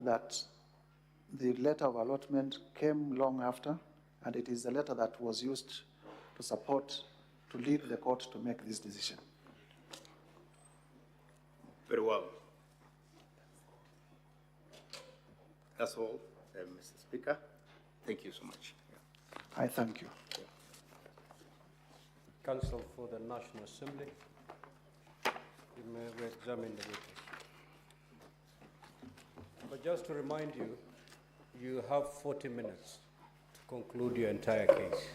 that the letter of allotment came long after, and it is the letter that was used to support, to lead the court to make this decision. Very well. That's all, Mr. Speaker. Thank you so much. I thank you. Counsel for the National Assembly, you may re-examine the witness. But just to remind you, you have 40 minutes to conclude your entire case.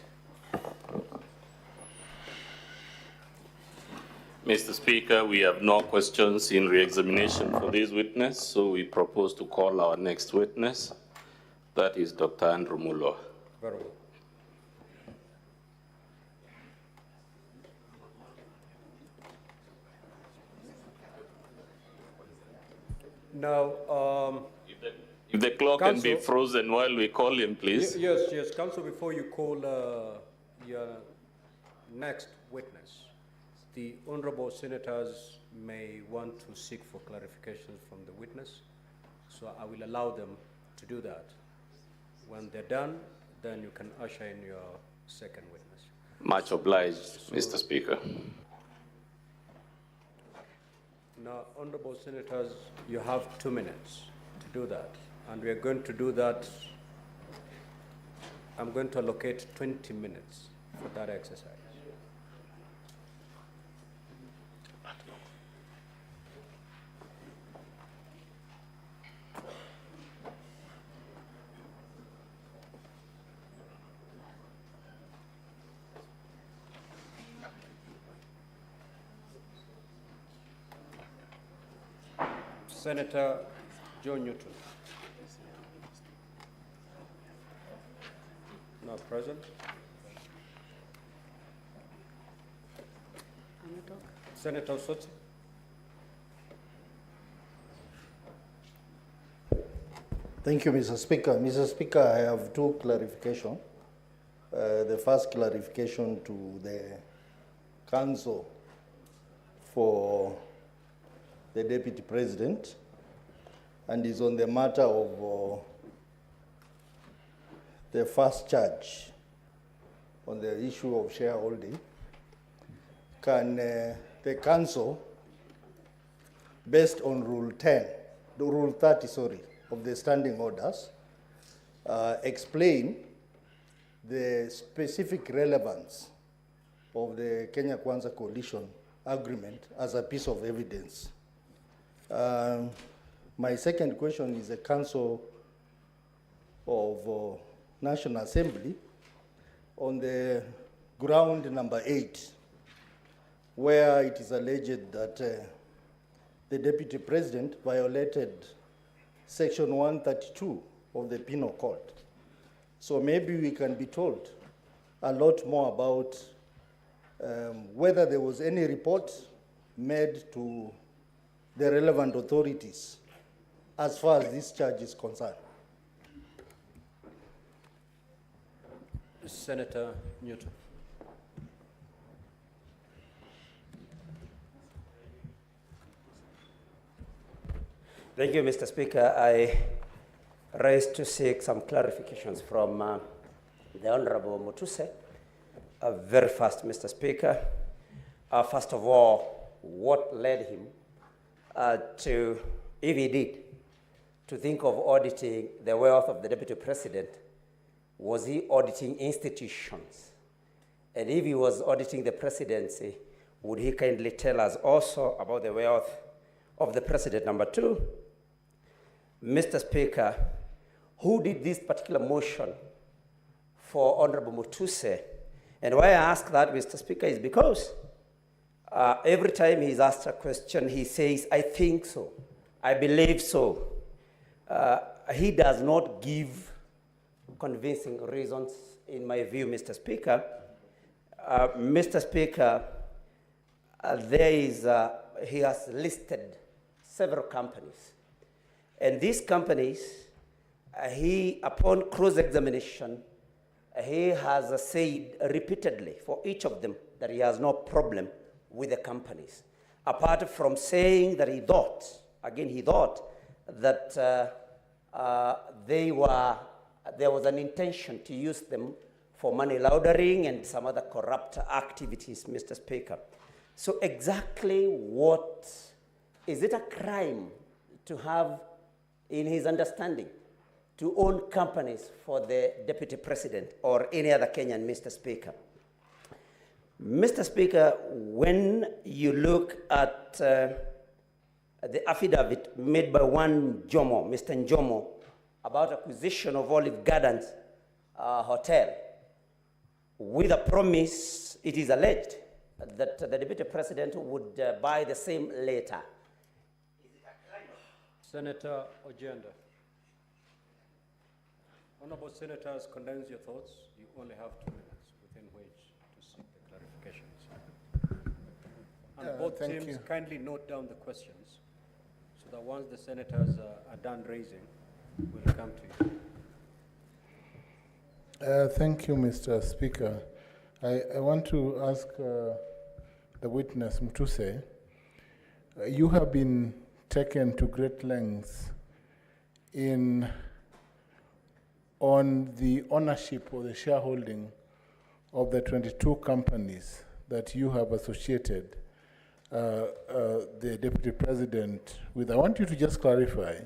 Mr. Speaker, we have no questions in re-examination for this witness, so we propose to call our next witness. That is Dr. Andrew Mulo. Very well. Now, if the clock can be frozen while we call him, please. Yes, Counsel, before you call your next witness, the honorable senators may want to seek for clarifications from the witness, so I will allow them to do that. When they're done, then you can usher in your second witness. Much obliged, Mr. Speaker. Now, honorable senators, you have 2 minutes to do that, and we are going to do that. I'm going to allocate 20 minutes for that exercise. Senator John Newton. Not present. Senator Sotsi. Thank you, Mr. Speaker. Mr. Speaker, I have two clarifications. The first clarification to the counsel for the Deputy President, and is on the matter of the first charge on the issue of shareholding. Can the council, based on Rule 30, of the standing orders, explain the specific relevance of the Kenya Kwanza Coalition agreement as a piece of evidence? My second question is the Council of National Assembly on the ground number 8, where it is alleged that the Deputy President violated Section 132 of the Penal Code. So maybe we can be told a lot more about whether there was any report made to the relevant authorities as far as this charge is concerned. Senator Newton. Thank you, Mr. Speaker. I rise to seek some clarifications from the Honorable Mutuse. Very fast, Mr. Speaker. First of all, what led him to, if he did, to think of auditing the wealth of the Deputy President? Was he auditing institutions? And if he was auditing the presidency, would he kindly tell us also about the wealth of the President? Number two, Mr. Speaker, who did this particular motion for Honorable Mutuse? And why I ask that, Mr. Speaker, is because every time he's asked a question, he says, I think so, I believe so. He does not give convincing reasons, in my view, Mr. Speaker. Mr. Speaker, he has listed several companies. And these companies, upon cross-examination, he has said repeatedly for each of them that he has no problem with the companies. Apart from saying that he thought that there was an intention to use them for money laundering and some other corrupt activities, Mr. Speaker. So exactly what, is it a crime to have, in his understanding, to own companies for the Deputy President or any other Kenyan, Mr. Speaker? Mr. Speaker, when you look at the affidavit made by one Jomo, Mr. Njomo, about acquisition of Olive Gardens Hotel, with a promise, it is alleged, that the Deputy President would buy the same later. Senator Ojenda. Honorable Senators, condense your thoughts. You only have 2 minutes within which to seek the clarifications. And both thank teams you. kindly note down the questions so that once the senators are done raising, we'll come to you. Thank you, Mr. Speaker. I want to ask the witness, Mutuse, you have been taken to great lengths on the ownership or the shareholding of the 22 companies that you have associated the Deputy President with. I want you to just clarify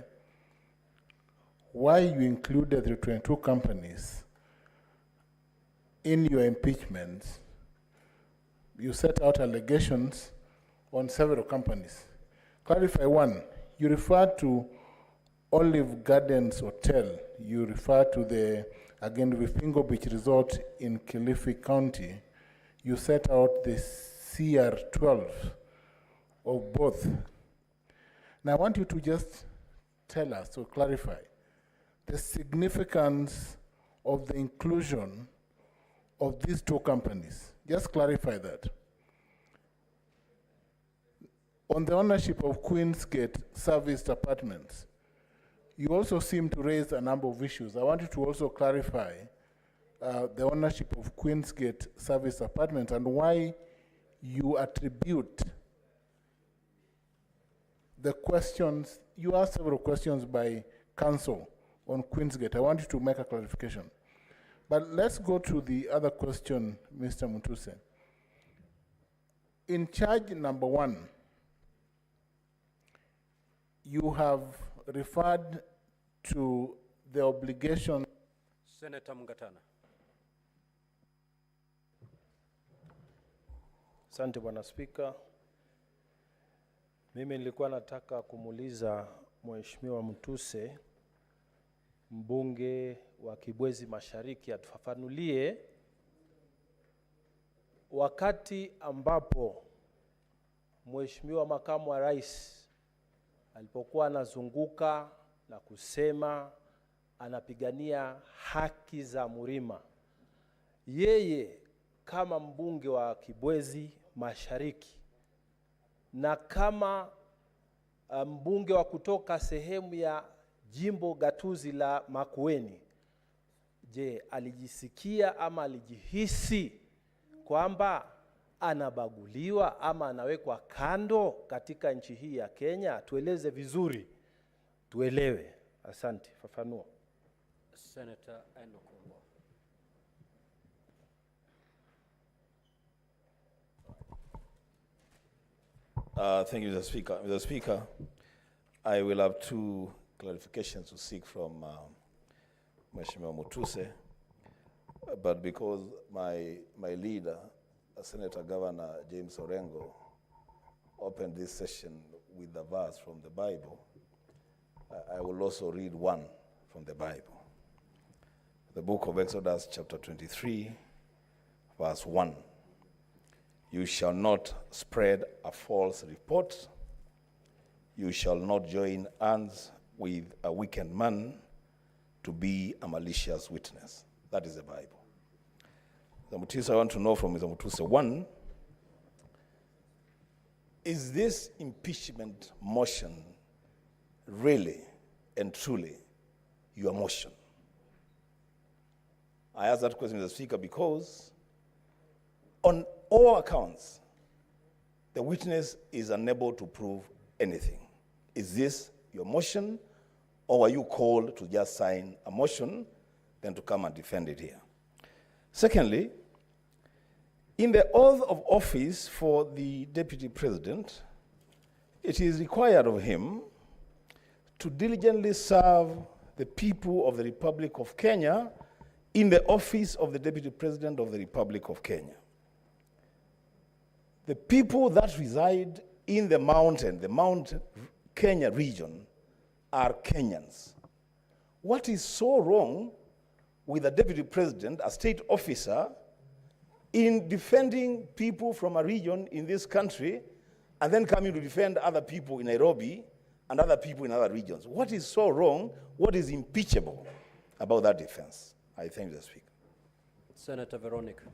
why you included the 22 companies in your impeachment. You set out allegations on several companies. Clarify one, you refer to Olive Gardens Hotel, you refer to the, again, Vipingo Beach Resort in Kilifi County. You set out the CR12 of both. Now I want you to just tell us or clarify the significance of the inclusion of these two companies. Just clarify that. On the ownership of Queensgate Serviced Apartments, you also seem to raise a number of issues. I want you to also clarify the ownership of Queensgate Serviced Apartments and why you attribute the questions. You asked several questions by counsel on Queensgate. I want you to make a clarification. But let's go to the other question, Mr. Mutuse. In charge number 1, you have referred to the obligation. Senator Mungatana. Asante Bwana Spika. Mimi nilikuwa nataka kumuuliza Mheshimiwa Mutuse, mbunge wa Kibwezi Mashariki, atufafanulie wakati ambapo Mheshimiwa Makamu wa Rais alipokuwa anazunguka na kusema anapigania haki za Mrima, yeye kama mbunge wa Kibwezi Mashariki na kama mbunge wa kutoka sehemu ya jimbo gatuzi la Makueni, je, alijisikia ama alijihisi kwamba anabaguliwa ama anawekwa kando katika nchi hii ya Kenya? Tueleze vizuri, tuelewe. Asante, fafanua. Senator Enokumbo. Thank you, Mr. Speaker. Mr. Speaker, I will have 2 clarifications to seek from Mheshimiwa Mutuse, but because my leader, Senator Governor James Orengo, opened this session with the verse from the Bible, I will also read one from the Bible. The book of Exodus, chapter 23, verse 1. You shall not spread a false report. You shall not join hands with a wicked man to be a malicious witness. That is the Bible. The Mutuse, I want to know from Mr. Mutuse, 1, is this impeachment motion really and truly your motion? I ask that question, Mr. Speaker, because on all accounts, the witness is unable to prove anything. Is this your motion, or were you called to just sign a motion, then to come and defend it here? Secondly, in the oath of office for the Deputy President, it is required of him to diligently serve the people of the Republic of Kenya in the office of the Deputy President of the Republic of Kenya. The people that reside in the Mount Kenya region are Kenyans. What is so wrong with a Deputy President, a state officer, in defending people from a region in this country and then coming to defend other people in Nairobi and other people in other regions? What is so wrong? What is impeachable about that defense? I thank the Speaker. Senator Veronica.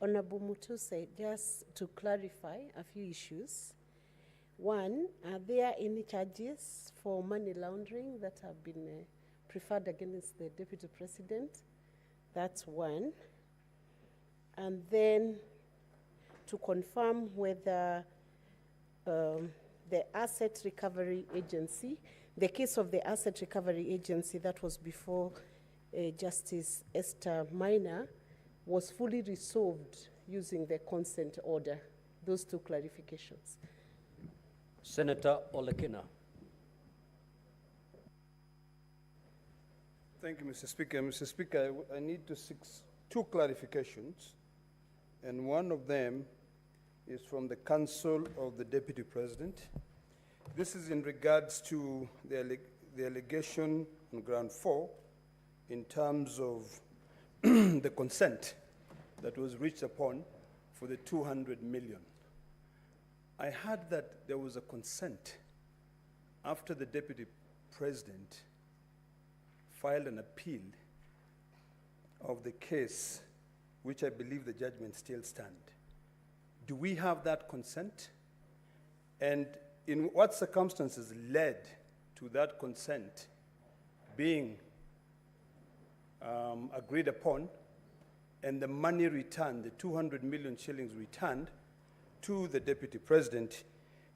Honorable Mutuse, just to clarify a few issues. One, are there any charges for money laundering that have been preferred against the Deputy President? That's one. And then to confirm whether the Asset Recovery Agency, the case of the Asset Recovery Agency that was before Justice Esther Minor, was fully resolved using the consent order. Those two clarifications. Senator Olekina. Thank you, Mr. Speaker. Mr. Speaker, I need to seek two clarifications, and one of them is from the Council of the Deputy President. This is in regards to the allegation on ground 4 in terms of the consent that was reached upon for the 200 million. I heard that there was a consent after the Deputy President filed an appeal of the case, which I believe the judgment still stands. Do we have that consent? And in what circumstances led to that consent being agreed upon and the money returned, the 200 million shillings returned to the Deputy President,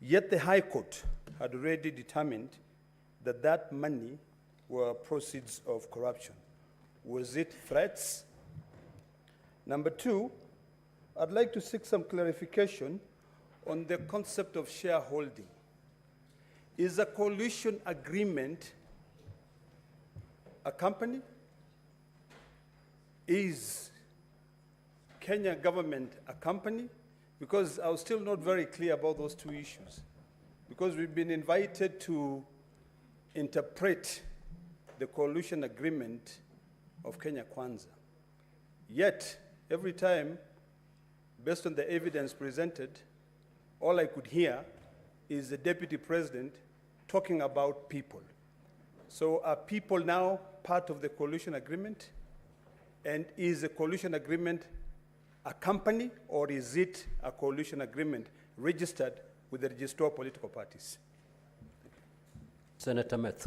yet the High Court had already determined that that money were proceeds of corruption? Was it threats? Number two, I'd like to seek some clarification on the concept of shareholding. Is a coalition agreement a company? Is Kenya government a company? Because I was still not very clear about those two issues. Because we've been invited to interpret the coalition agreement of Kenya Kwanza. Yet, every time, based on the evidence presented, all I could hear is the Deputy President talking about people. So are people now part of the coalition agreement? And is the coalition agreement a company, or is it a coalition agreement registered with the Register of Political Parties? Senator Meth.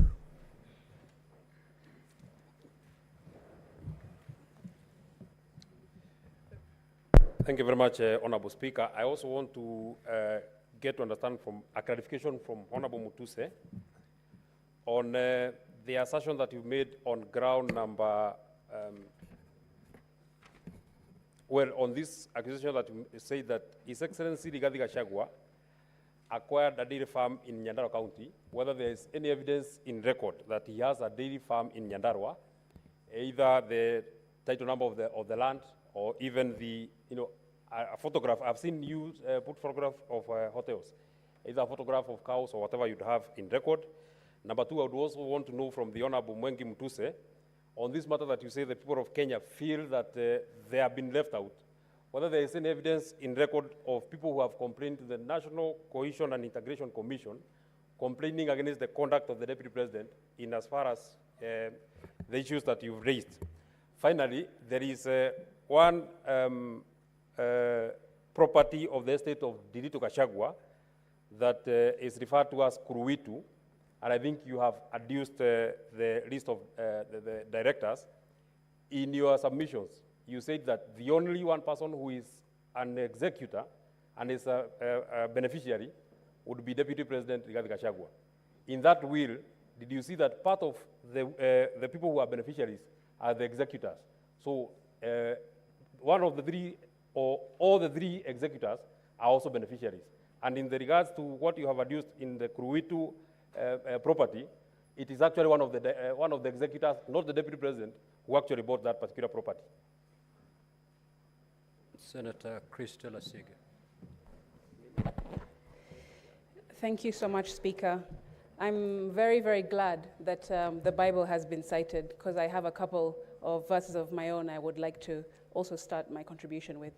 Thank you very much, Honorable Speaker. I also want to get to understand from a clarification from Honorable Mutuse on the assertion that you made on ground number, on this accusation that you say that His Excellency Rigathi Gachagua acquired a dairy farm in Nyandarua County, whether there is any evidence in record that he has a dairy farm in Nyandarua, either the title number of the land or even the, a photograph. I've seen you put photograph of hotels, either a photograph of cows or whatever you'd have in record. Number two, I would also want to know from the Honorable Mwengi Mutuse, on this matter that you say the people of Kenya feel that they have been left out, whether there is any evidence in record of people who have complained to the National Cohesion and Integration Commission, complaining against the conduct of the Deputy President in as far as the issues that you've raised. Finally, there is one property of the estate of Dirito Gachagua that is referred to as Kuruitu, and I think you have adduced the list of the directors. in your submissions, you said that the only one person who is an executor and is a beneficiary would be Deputy President Rigathi Gachagua. In that will, did you see that part of the people who are beneficiaries are the executors? So one of the three, or all the three executors are also beneficiaries. And in the regards to what you have adduced in the Kuruitu property, it is actually one of the executors, not the Deputy President, who actually bought that particular property. Senator Christella Sige. Thank you so much, Speaker. I'm very, very glad that the Bible has been cited, because I have a couple of verses of my own I would like to also start my contribution with.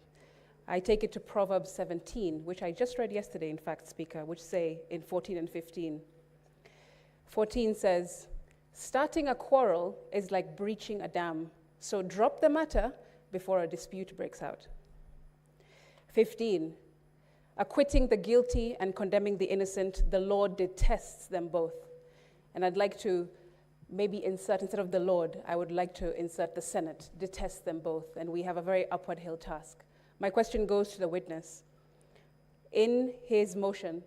I take it to Proverbs 17, which I just read yesterday, in fact, Speaker, which say in 14 and 15. 14 says, starting a quarrel is like breaching a dam, so drop the matter before a dispute breaks out. 15, acquitting the guilty and condemning the innocent, the Lord detests them both. And I'd like to maybe insert, instead of the Lord, I would like to insert the Senate, detests them both, and we have a very upward hill task. My question goes to the witness. In his motion,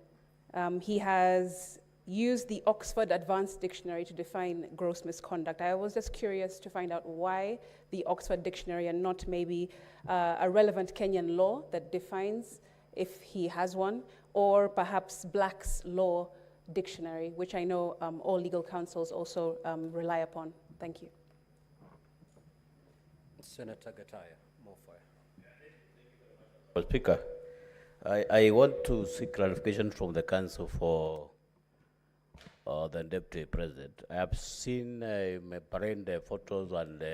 he has used the Oxford Advanced Dictionary to define gross misconduct. I was just curious to find out why the Oxford Dictionary and not maybe a relevant Kenyan law that defines, if he has one, or perhaps Black's Law Dictionary, which I know all legal counsels also rely upon. Thank you. Senator Gataya, more fire. Speaker, I want to seek clarification from the council for the Deputy President. I have seen the photos and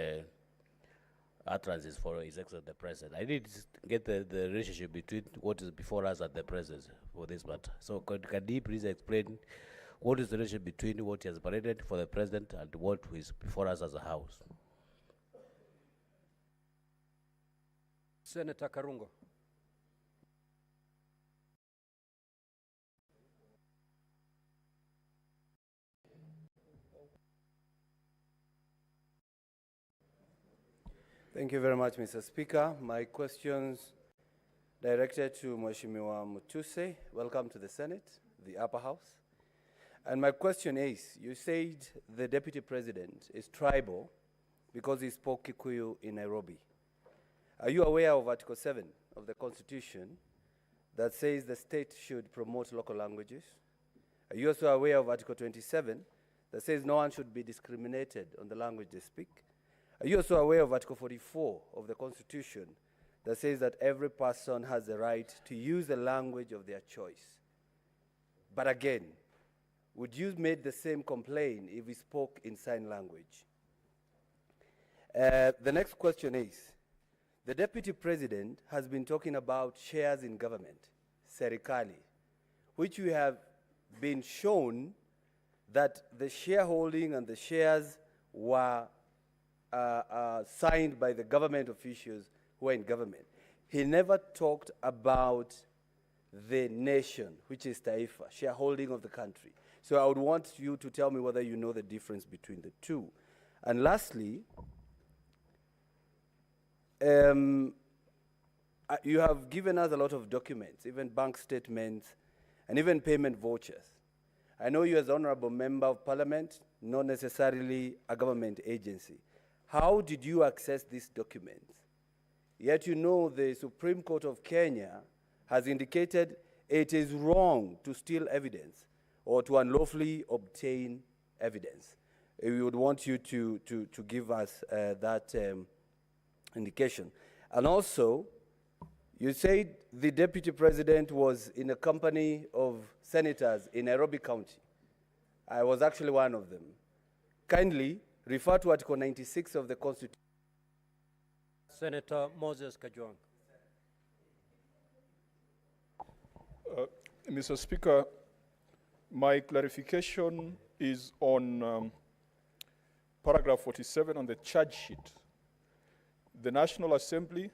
utterances for His Excellency the President. I need to get the relationship between what is before us and the President for this matter. So can he please explain what is the relationship between what he has paraded for the President and what is before us as a House? Senator Karungo. Thank you very much, Mr. Speaker. My questions directed to Mheshimiwa Mutuse. Welcome to the Senate, the upper house. And my question is, you said the Deputy President is tribal because he spoke Kikuyu in Nairobi. Are you aware of Article 7 of the Constitution that says the state should promote local languages? Are you also aware of Article 27 that says no one should be discriminated on the language they speak? Are you also aware of Article 44 of the Constitution that says that every person has the right to use the language of their choice? But again, would you make the same complaint if we spoke in sign language? The next question is, the Deputy President has been talking about shares in government, serikali, which we have been shown that the shareholding and the shares were signed by the government officials who are in government. He never talked about the nation, which is Taifa, shareholding of the country. So I would want you to tell me whether you know the difference between the two. And lastly, you have given us a lot of documents, even bank statements, and even payment vouchers. I know you as Honorable Member of Parliament, not necessarily a government agency. How did you access these documents? Yet you know the Supreme Court of Kenya has indicated it is wrong to steal evidence or to unlawfully obtain evidence. We would want you to give us that indication. And also, you said the Deputy President was in a company of senators in Nairobi County. I was actually one of them. Kindly refer to Article 96 of the Constitution. Senator Moses Kajwang. Mr. Speaker, my clarification is on paragraph 47 on the charge sheet. The National Assembly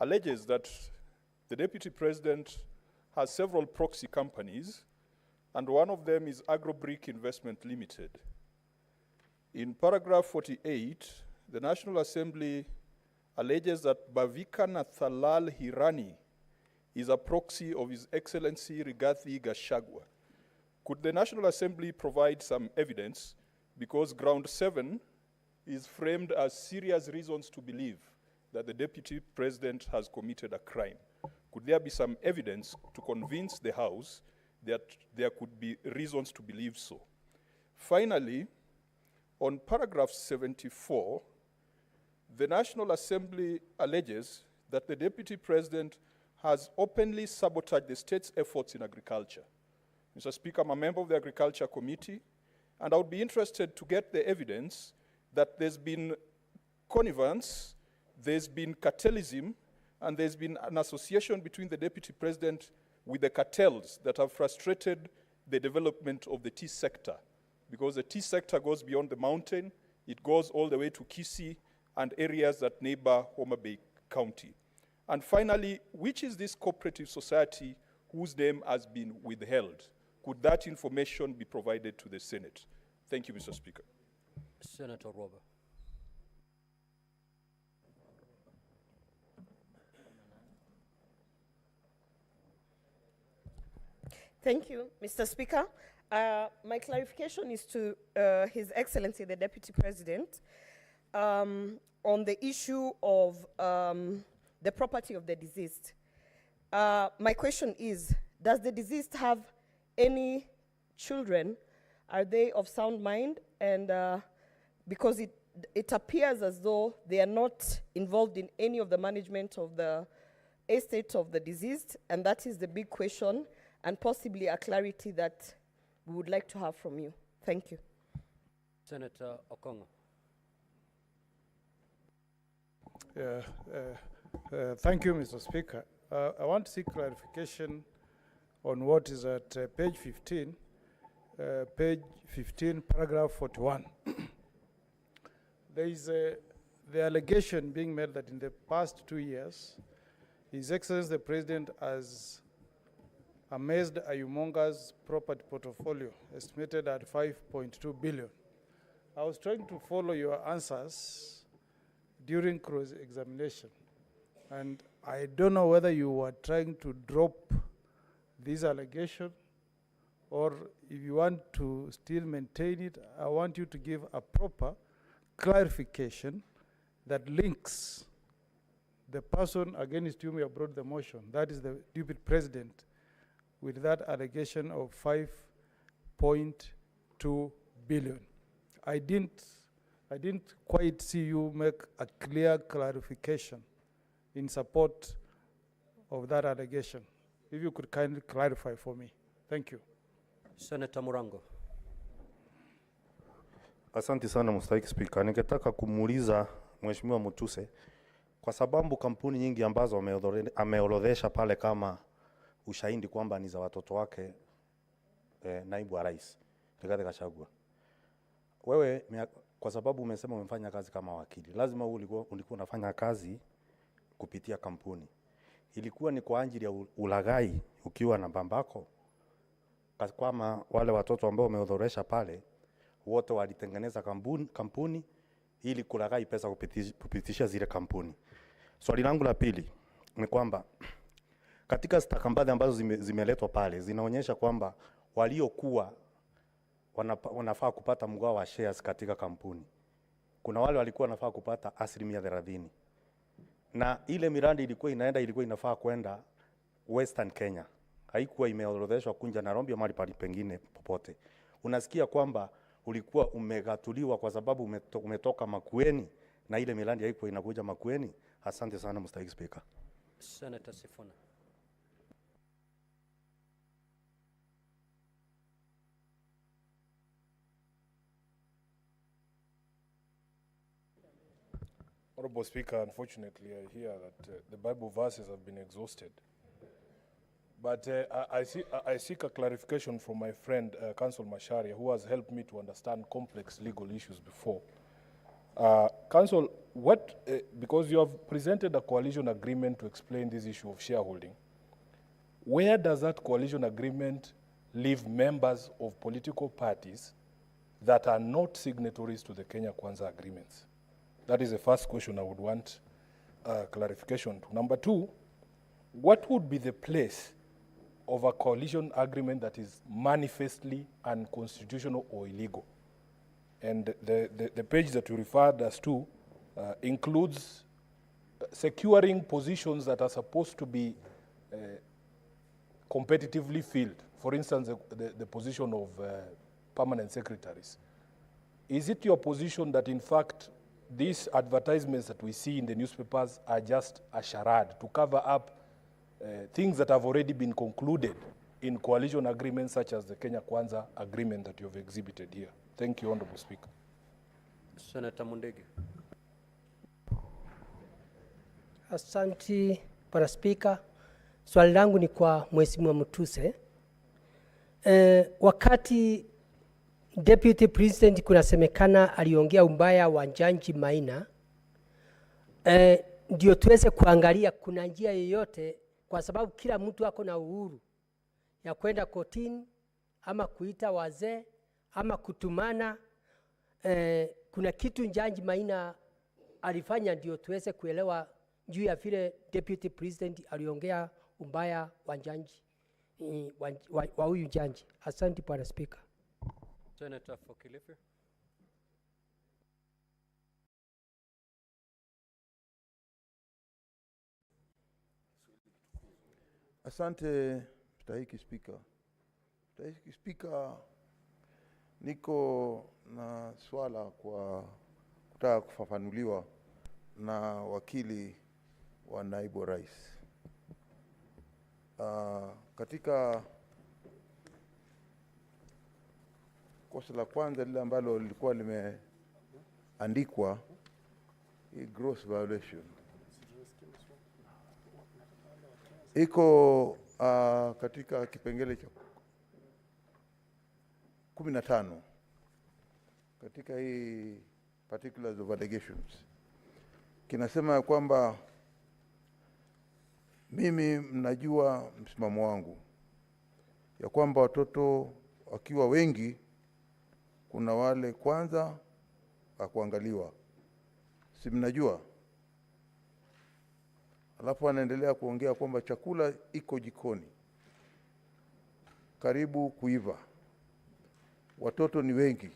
alleges that the Deputy President has several proxy companies, and one of them is AgroBrick Investment Limited. In paragraph 48, the National Assembly alleges that Bhavika Nathalal Hirani is a proxy of His Excellency Rigathi Gachagua. Could the National Assembly provide some evidence, because ground 7 is framed as serious reasons to believe that the Deputy President has committed a crime? Could there be some evidence to convince the House that there could be reasons to believe so? Finally, on paragraph 74, the National Assembly alleges that the Deputy President has openly sabotaged the state's efforts in agriculture. Mr. Speaker, I'm a member of the Agriculture Committee, and I would be interested to get the evidence that there's been connivance, there's been cartelism, and there's been an association between the Deputy President with the cartels that have frustrated the development of the tea sector. Because the tea sector goes beyond the mountain, it goes all the way to Kisii and areas that neighbor Homa Bay County. And finally, which is this cooperative society whose name has been withheld? Could that information be provided to the Senate? Thank you, Mr. Speaker. Senator Robert. Thank you, Mr. Speaker. My clarification is to His Excellency, the Deputy President, on the issue of the property of the deceased. My question is, does the deceased have any children? Are they of sound mind? And because it appears as though they are not involved in any of the management of the estate of the deceased, and that is the big question, and possibly a clarity that we would like to have from you. Thank you. Senator Okongo. Thank you, Mr. Speaker. I want to seek clarification on what is at page 15, paragraph 41. There is the allegation being made that in the past 2 years, His Excellency the President has amassed a humongous property portfolio estimated at 5.2 billion. I was trying to follow your answers during cross-examination, and I don't know whether you were trying to drop this allegation or if you want to still maintain it. I want you to give a proper clarification that links the person against whom you have brought the motion, that is the Deputy President, with that allegation of 5.2 billion. I didn't quite see you make a clear clarification in support of that allegation. If you could kindly clarify for me. Thank you. Senator Murango. Asante sana Mstahiki Spika. Ningetaka kumuuliza Mheshimiwa Mutuse, kwa sababu kampuni nyingi ambazo ameorodhesha pale kama ushahidi kwamba ni za watoto wake naibu wa rais Rigathi Gachagua. Wewe kwa sababu umesema umefanya kazi kama wakili, lazima ulikuwa unafanya kazi kupitia kampuni. Ilikuwa ni kwa ajili ya ulaghai ukiwa na bambako? Kama wale watoto ambao umeorodhesha pale wote walitengeneza kampuni ili kulaghai pesa kupitisha zile kampuni. Swali langu la pili ni kwamba katika stakabadhi ambazo zimeletwa pale zinaonyesha kwamba waliokuwa wanafaa kupata mgao wa shares katika kampuni, kuna wale walikuwa wanafaa kupata 30%, na ile miradi ilikuwa inafaa kwenda Western Kenya, haikuwa imeorodheshwa kunja Nairobi mahali pengine popote. Unasikia kwamba ulikuwa umegatuliwa kwa sababu umetoka Makueni na ile miradi haikuwa inakuja Makueni. Asante sana Mstahiki Speaker. Senator Sifuna. Honorable Speaker, unfortunately, I hear that the Bible verses have been exhausted. But I seek a clarification from my friend, Council Macharia, who has helped me to understand complex legal issues before. Council, because you have presented a coalition agreement to explain this issue of shareholding, where does that coalition agreement leave members of political parties that are not signatories to the Kenya Kwanza agreements? That is the first question I would want clarification to. Number two, what would be the place of a coalition agreement that is manifestly unconstitutional or illegal? And the page that you referred us to includes securing positions that are supposed to be competitively filled. For instance, the position of permanent secretaries. Is it your position that, in fact, these advertisements that we see in the newspapers are just a charade to cover up things that have already been concluded in coalition agreements such as the Kenya Kwanza agreement that you have exhibited here? Thank you, Honorable Speaker. Senator Mundegi. Asante, Bwana Spika. Swali langu ni kwa Mheshimiwa Mutuse. Wakati Deputy President kunasemekana aliongea umbaya wa Jaji Maina, ndio tuweze kuangalia kuna njia yoyote, kwa sababu kila mtu ako na uhuru ya kwenda kotini ama kuita wazee ama kutumana. Kuna kitu Jaji Maina alifanya ndio tuweze kuelewa juu ya vile Deputy President aliongea umbaya wa jaji wa huyu jaji. Asante Bwana Speaker. Senator for Kilifi. Asante Mstahiki Spika. Mstahiki Spika, niko na swala kwa kutaka kufafanuliwa na wakili wa naibu rais. Katika kosa la kwanza lile ambalo lilikuwa limeandikwa, gross violation, iko katika kipengele cha 15 katika hii particulars of allegations, kinasema kwamba mimi mnajua msimamo wangu ya kwamba watoto wakiwa wengi kuna wale kwanza akuangaliwa, si mnajua? Alafu anaendelea kuongea kwamba chakula iko jikoni karibu kuiva, watoto ni wengi,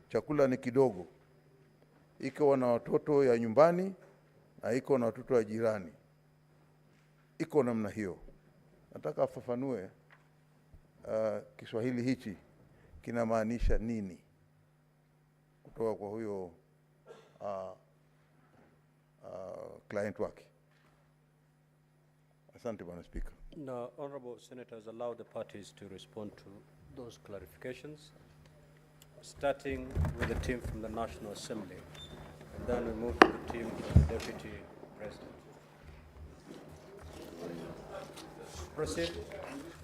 chakula ni kidogo, iko na watoto ya nyumbani na iko na watoto wa jirani, iko namna hiyo. Nataka afafanue Kiswahili hichi kinamaanisha nini kutoka kwa huyo client wake. Asante Bwana Speaker. Now, honorable senators, allow the parties to respond to those clarifications, starting with the team from the National Assembly, and then we move to the team from the Deputy President. Proceed.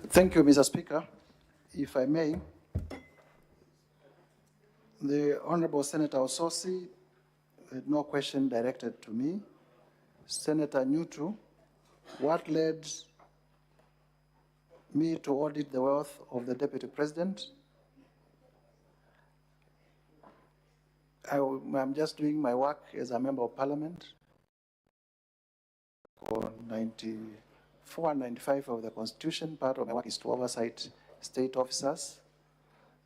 Thank you, Mr. Speaker. If I may, the Honorable Senator Ososi had no question directed to me. Senator Nyutu, what led me to audit the wealth of the Deputy President? I'm just doing my work as a member of Parliament. For 94 and 95 of the Constitution, part of my work is to oversight state officers.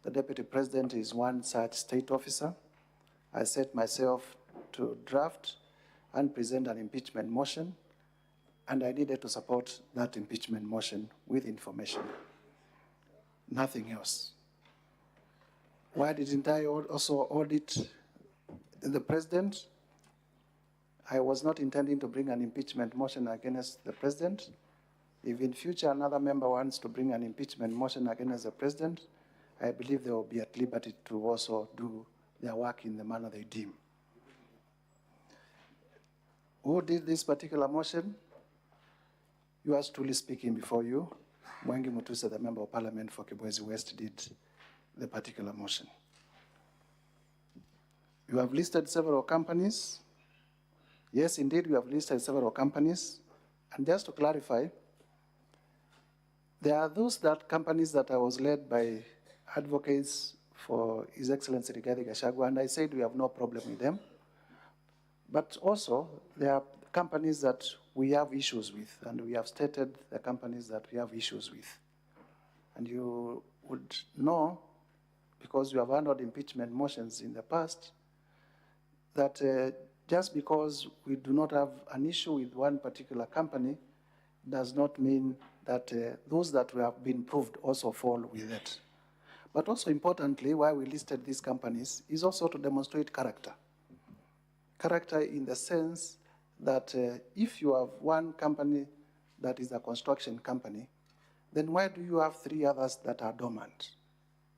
The Deputy President is one such state officer. I set myself to draft and present an impeachment motion, and I needed to support that impeachment motion with information. Nothing else. Why didn't I also audit the President? I was not intending to bring an impeachment motion against the President. If in future another member wants to bring an impeachment motion against the President, I believe they will be at liberty to also do their work in the manner they deem. Who did this particular motion? Yours truly speaking before you, Mwangi Mutuse, the Member of Parliament for Gachagua'S West, did the particular motion. You have listed several companies. Yes, indeed, we have listed several companies. And just to clarify, there are those companies that I was led by advocates for His Excellency Rigathi Gachagua, and I said we have no problem with them. But also, there are companies that we have issues with, and we have stated the companies that we have issues with. And you would know, because you have handled impeachment motions in the past, that just because we do not have an issue with one particular company does not mean that those that have been proved also fall with it. But also importantly, why we listed these companies is also to demonstrate character. Character in the sense that if you have one company that is a construction company, then why do you have 3 others that are dormant?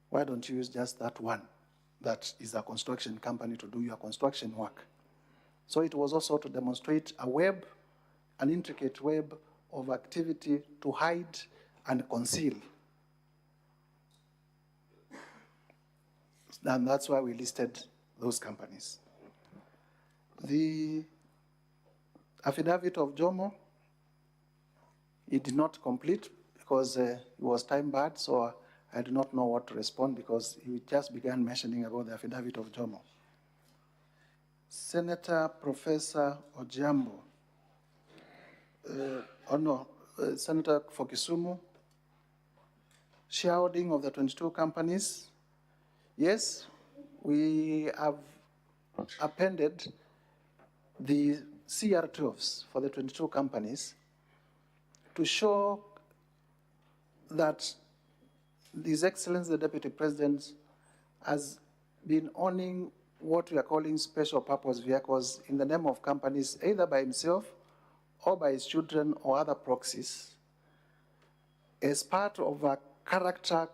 Why don't you use just that one that is a construction company to do your construction work? So it was also to demonstrate a web, an intricate web of activity to hide and conceal. And that's why we listed those companies. The affidavit of Jomo, it did not complete because it was time barred, so I do not know what to respond because he just began mentioning about the affidavit of Jomo. Senator Professor Ojiambo, Senator for Kisumu, shareholding of the 22 companies. Yes, we have appended the CR12s for the 22 companies to show that His Excellency the Deputy President has been owning what we are calling special purpose vehicles in the name of companies, either by himself or by his children or other proxies, as part of a character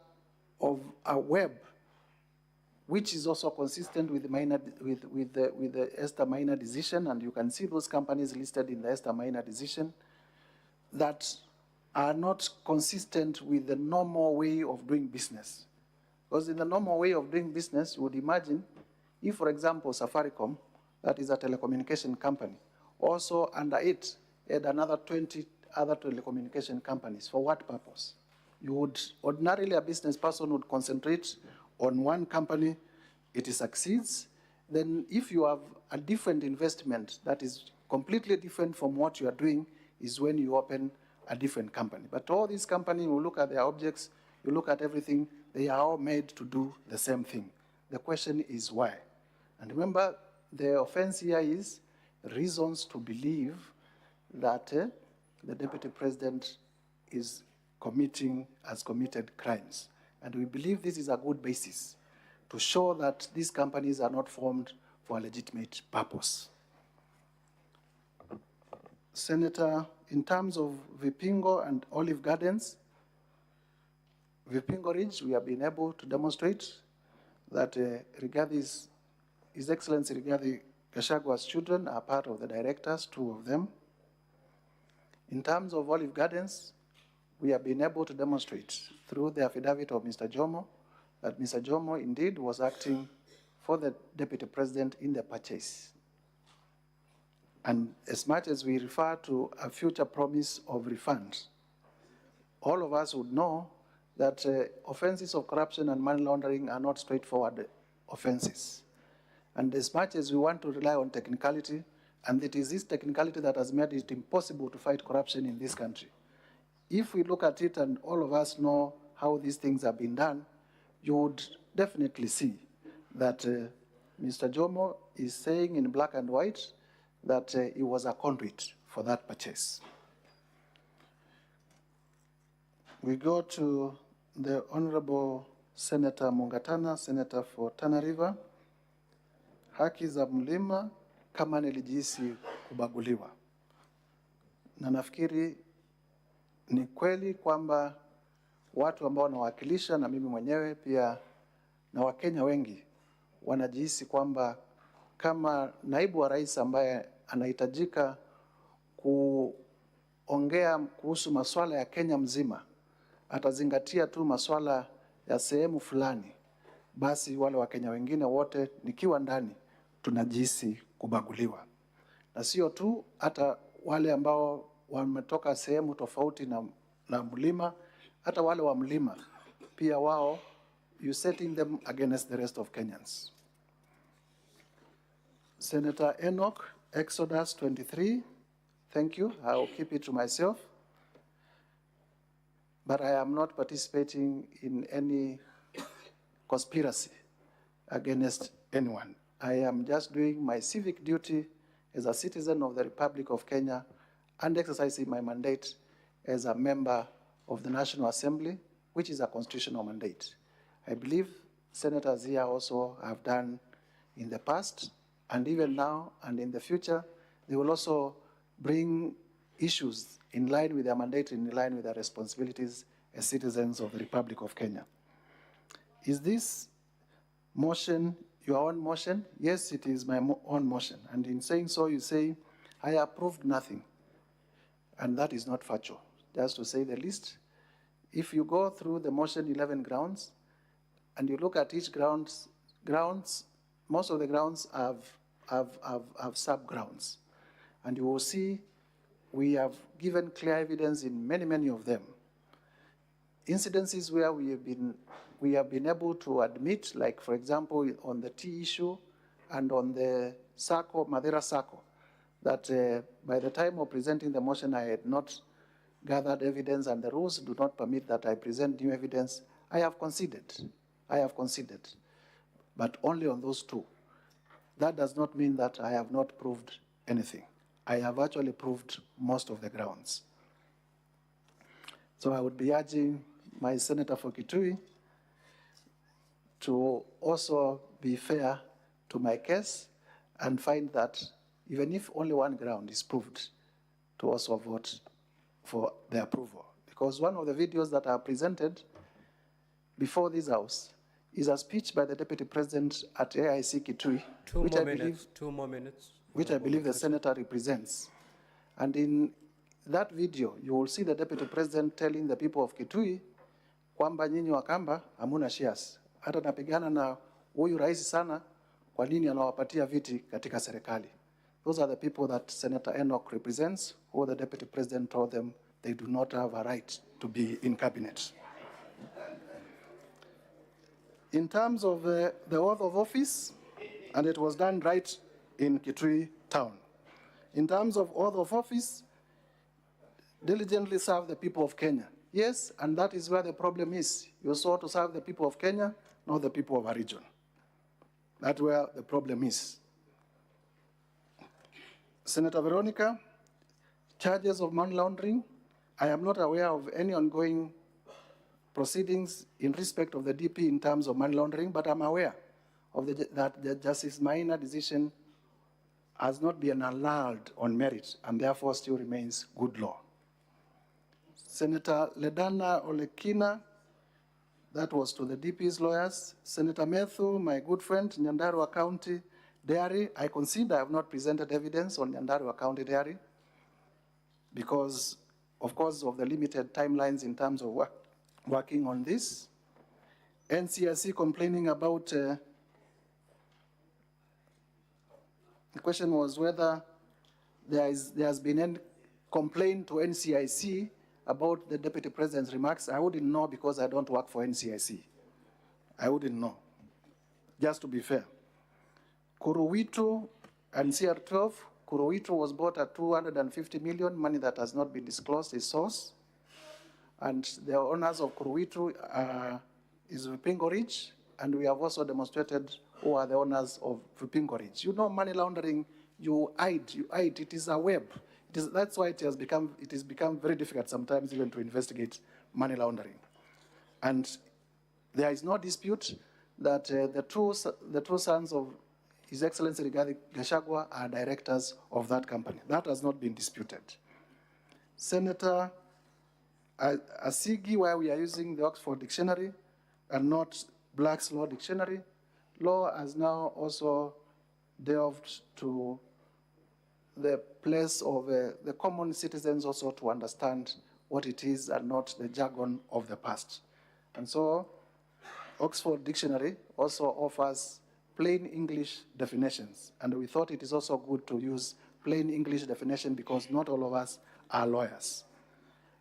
of a web, which is also consistent with the Esther Minor decision, and you can see those companies listed in the Esther Minor decision that are not consistent with the normal way of doing business. Because in the normal way of doing business, you would imagine if, for example, Safaricom, that is a telecommunication company, also under it had another 20 other telecommunication companies. For what purpose? You would, ordinarily a business person would concentrate on one company, it succeeds. Then if you have a different investment that is completely different from what you are doing, is when you open a different company. But all these companies, you look at their objects, you look at everything, they are all made to do the same thing. The question is why? And remember, the offense here is reasons to believe that the Deputy President has committed crimes. And we believe this is a good basis to show that these companies are not formed for a legitimate purpose. Senator, in terms of Vipingo and Olive Gardens, Vipingo Ridge, we have been able to demonstrate that His Excellency Rigathi Gachagua'S children are part of the directors, 2 of them. In terms of Olive Gardens, we have been able to demonstrate through the affidavit of Mr. Jomo that Mr. Jomo indeed was acting for the Deputy President in the purchase. And as much as we refer to a future promise of refunds, all of us would know that offenses of corruption and money laundering are not straightforward offenses. And as much as we want to rely on technicality, and it is this technicality that has made it impossible to fight corruption in this country, if we look at it and all of us know how these things have been done, you would definitely see that Mr. Jomo is saying in black and white that he was a conduit for that purchase. We go to the Honorable Senator Mungatana, Senator for Tana River. Haki za mlima kama nilijihisi kubaguliwa. Na nafikiri ni kweli kwamba watu ambao wanawakilisha na mimi mwenyewe pia na Wakenya wengi wanajihisi kwamba kama naibu wa rais ambaye anahitajika kuongea kuhusu masuala ya Kenya mzima, atazingatia tu masuala ya sehemu fulani, basi wale Wakenya wengine wote nikiwa ndani tunajihisi kubaguliwa. Na sio tu, hata wale ambao wametoka sehemu tofauti na mlima, hata wale wa mlima pia wao, you setting them against the rest of Kenyans. Senator Enoch, Exodus 23, thank you, I will keep it to myself. But I am not participating in any conspiracy against anyone. I am just doing my civic duty as a citizen of the Republic of Kenya and exercising my mandate as a member of the National Assembly, which is a constitutional mandate. I believe senators here also have done in the past, and even now and in the future, they will also bring issues in line with their mandate, in line with their responsibilities as citizens of the Republic of Kenya. Is this motion your own motion? Yes, it is my own motion. And in saying so, you say, I approved nothing. And that is not factual, just to say the least. If you go through the motion 11 grounds, and you look at each grounds, most of the grounds have sub-grounds. And you will see we have given clear evidence in many, many of them. Incidences where we have been able to admit, like for example, on the tea issue and on the Sacco, Madeira Sacco, that by the time of presenting the motion, I had not gathered evidence and the rules do not permit that I present new evidence. I have conceded, but only on those two. That does not mean that I have not proved anything. I have actually proved most of the grounds. So I would be urging my senator for Kitui to also be fair to my case and find that even if only one ground is proved, to also vote for the approval. Because one of the videos that are presented before this House is a speech by the Deputy President at AIC Kitui, Two more minutes. Which I believe the senator represents. And in that video, you will see the Deputy President telling the people of Kitui, kwamba nyinyi Wakamba hamuna shares. Hata napigana na huyu rais sana, kwa nini anawapatia viti katika serikali? Those are the people that Senator Enoch represents, who the Deputy President told them they do not have a right to be in cabinet. In terms of the oath of office, and it was done right in Kitui town. In terms of oath of office, diligently serve the people of Kenya. Yes, and that is where the problem is. You sought to serve the people of Kenya, not the people of a region. That's where the problem is. Senator Veronica, charges of money laundering. I am not aware of any ongoing proceedings in respect of the DP in terms of money laundering, but I'm aware of that the Justice Maina decision has not been annulled on merit and therefore still remains good law. Senator Ledana Olekina, that was to the DP's lawyers. Senator Methu, my good friend, Nyandarua County Dairy, I concede I have not presented evidence on Nyandarua County Dairy because, of course, of the limited timelines in terms of working on this. NCIC complaining about, the question was whether there has been any complaint to NCIC about the Deputy President's remarks. I wouldn't know because I don't work for NCIC. I wouldn't know, just to be fair. Kuruwitu and CR12, Kuruwitu was bought at 250 million, money that has not been disclosed, is source. And the owners of Kuruwitu is Vipingo Ridge, and we have also demonstrated who are the owners of Vipingo Ridge. You know, money laundering, you hide, it is a web. That's why it has become very difficult sometimes even to investigate money laundering. And there is no dispute that the two sons of His Excellency Rigathi Gachagua are directors of that company. That has not been disputed. Senator Asigi, where we are using the Oxford Dictionary and not Black's Law Dictionary, law has now also delved to the place of the common citizens also to understand what it is and not the jargon of the past. And so Oxford Dictionary also offers plain English definitions. And we thought it is also good to use plain English definition because not all of us are lawyers.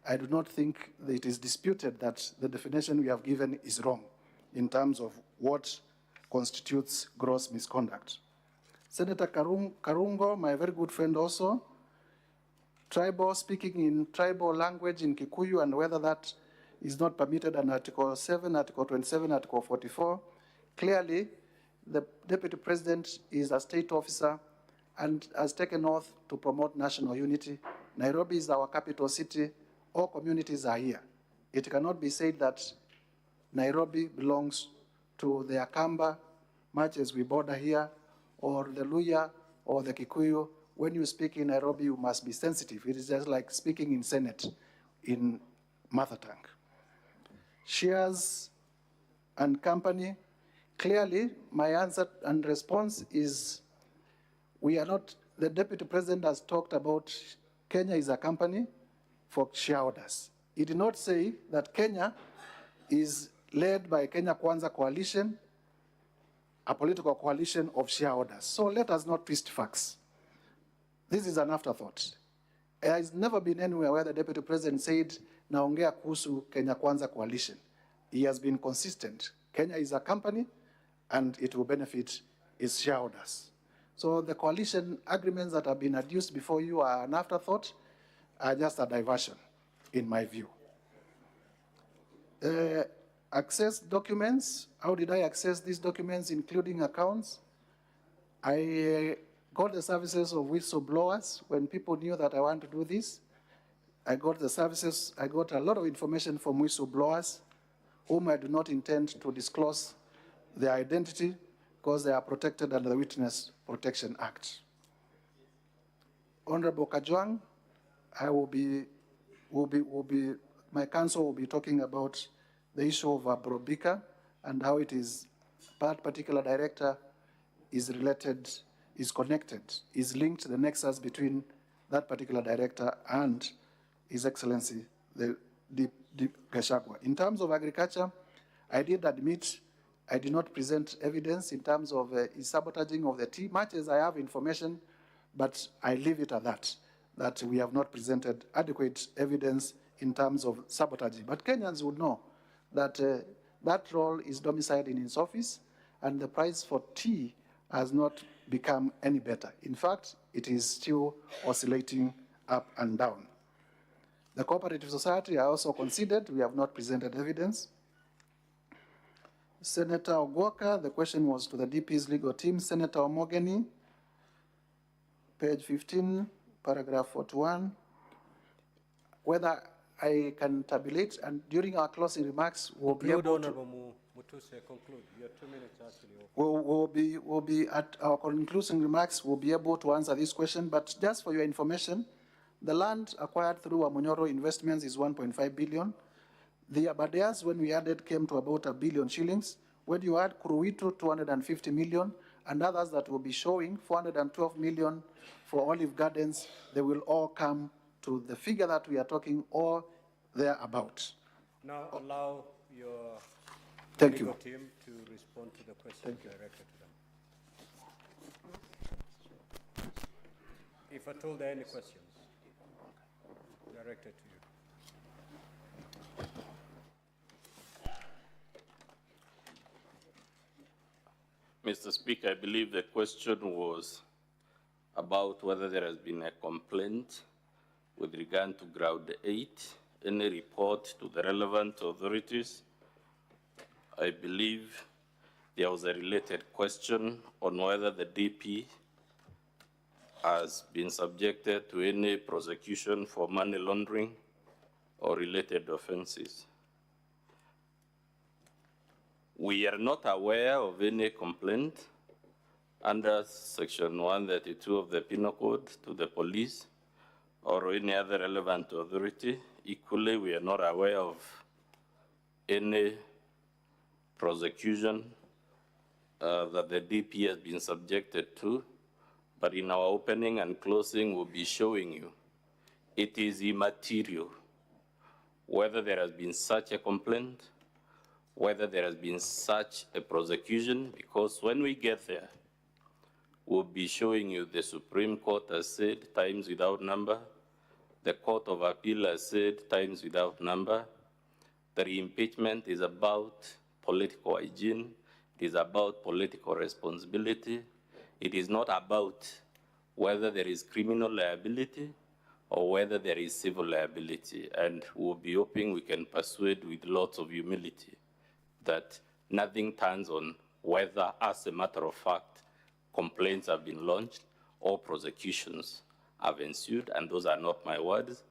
I do not think that it is disputed that the definition we have given is wrong in terms of what constitutes gross misconduct. Senator Karungo, my very good friend also, tribal, speaking in tribal language in Kikuyu, and whether that is not permitted under Article 7, Article 27, Article 44. Clearly, the Deputy President is a state officer and has taken oath to promote national unity. Nairobi is our capital city. All communities are here. It cannot be said that Nairobi belongs to the Akamba, much as we border here, or the Luya, or the Kikuyu. When you speak in Nairobi, you must be sensitive. It is just like speaking in Senate in mother tongue. Shares and company, clearly my answer and response is we are not, the Deputy President has talked about Kenya is a company for shareholders. He did not say that Kenya is led by Kenya Kwanza coalition, a political coalition of shareholders. So let us not twist facts. This is an afterthought. There has never been anywhere where the Deputy President said, naongea kuhusu Kenya Kwanza coalition. He has been consistent. Kenya is a company and it will benefit its shareholders. So the coalition agreements that have been adduced before you are an afterthought, are just a diversion, in my view. Access documents, how did I access these documents, including accounts? I got the services of whistleblowers when people knew that I want to do this. I got the services, I got a lot of information from whistleblowers whom I do not intend to disclose their identity because they are protected under the Witness Protection Act. Honorable Kajwang, I my counsel will be talking about the issue of Brobika and how it is, that particular director is related, is connected, is linked, the nexus between that particular director and His Excellency, the Gachagua. In terms of agriculture, I did admit I did not present evidence in terms of his sabotaging of the tea, much as I have information, but I leave it at that we have not presented adequate evidence in terms of sabotaging. But Kenyans would know that that role is domiciled in his office, and the price for tea has not become any better. In fact, it is still oscillating up and down. The cooperative society I also considered, we have not presented evidence. Senator Ogwoka, the question was to the DP's legal team. Senator Omogeni, page 15, paragraph 41, whether I can tabulate, and during our closing remarks, we'll be able to... Conclude. You have 2 minutes actually. We'll be at our concluding remarks, we'll be able to answer this question, but just for your information, the land acquired through Amunyoro investments is 1.5 billion. The Abadeas, when we added, came to about 1 billion shillings. When you add Kuruwitu, 250 million, and others that will be showing 412 million for Olive Gardens, they will all come to the figure that we are talking or thereabout. Now allow your Thank legal you. team to respond to the questions directed to them. If at all there are any questions directed to you. Mr. Speaker, I believe the question was about whether there has been a complaint with regard to Ground 8, any report to the relevant authorities. I believe there was a related question on whether the DP has been subjected to any prosecution for money laundering or related offenses. We are not aware of any complaint under Section 132 of the Penal Code to the police or any other relevant authority. Equally, we are not aware of any prosecution that the DP has been subjected to, but in our opening and closing, we'll be showing you it is immaterial whether there has been such a complaint, whether there has been such a prosecution, because when we get there, we'll be showing you the Supreme Court has said times without number, the Court of Appeal has said times without number, that impeachment is about political hygiene, it is about political responsibility, It is not about whether there is criminal liability or whether there is civil liability. And we'll be hoping we can persuade with lots of humility that nothing turns on whether, as a matter of fact, complaints have been launched or prosecutions have ensued. And those are not my words.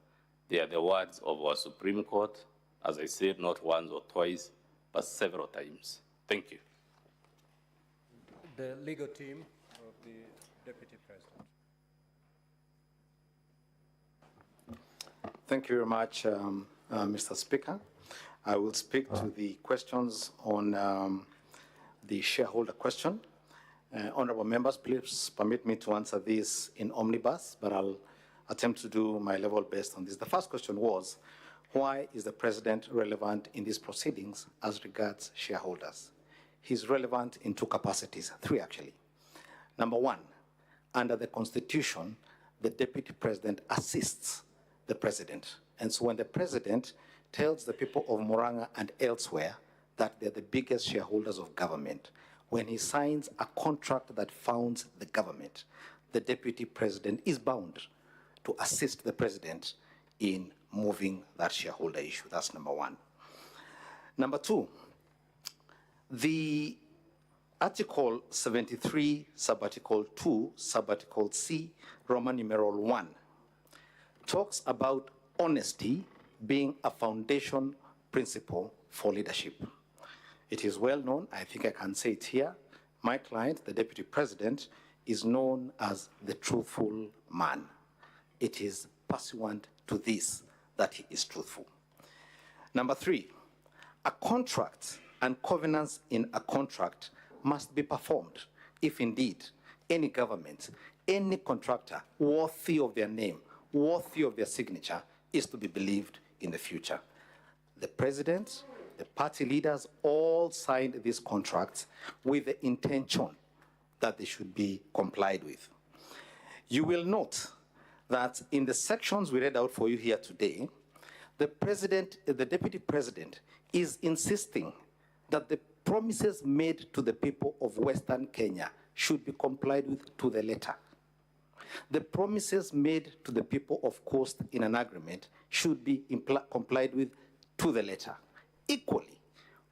They are the words of our Supreme Court, as I said, not once or twice, but several times. Thank you. The legal team of the Deputy President. Thank you very much, Mr. Speaker. I will speak to the questions on the shareholder question. Honorable members, please permit me to answer this in omnibus, but I'll attempt to do my level best on this. The first question was, why is the President relevant in these proceedings as regards shareholders? He's relevant in two capacities, three actually. Number one, under the Constitution, the Deputy President assists the President. And so when the President tells the people of Murang'a and elsewhere that they're the biggest shareholders of government, when he signs a contract that founds the government, the Deputy President is bound to assist the President in moving that shareholder issue. That's number one. Number two, the Article 73, Subarticle 2, Subarticle C, Roman numeral 1, talks about honesty being a foundation principle for leadership. It is well known, I think I can say it here, my client, the Deputy President, is known as the truthful man. It is pursuant to this that he is truthful. Number three, a contract and covenants in a contract must be performed if indeed any government, any contractor worthy of their name, worthy of their signature is to be believed in the future. The President, the party leaders all signed these contracts with the intention that they should be complied with. You will note that in the sections we read out for you here today, the Deputy President is insisting that the promises made to the people of Western Kenya should be complied with to the letter. The promises made to the people of Coast in an agreement should be complied with to the letter. Equally,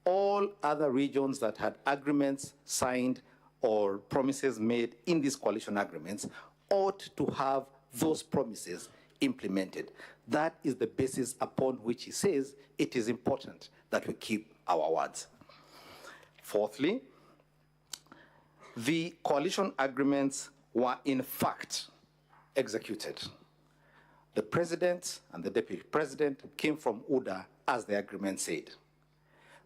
all other regions that had agreements signed or promises made in these coalition agreements ought to have those promises implemented. That is the basis upon which he says it is important that we keep our words. Fourthly, the coalition agreements were in fact executed. The President and the Deputy President came from UDA as the agreement said.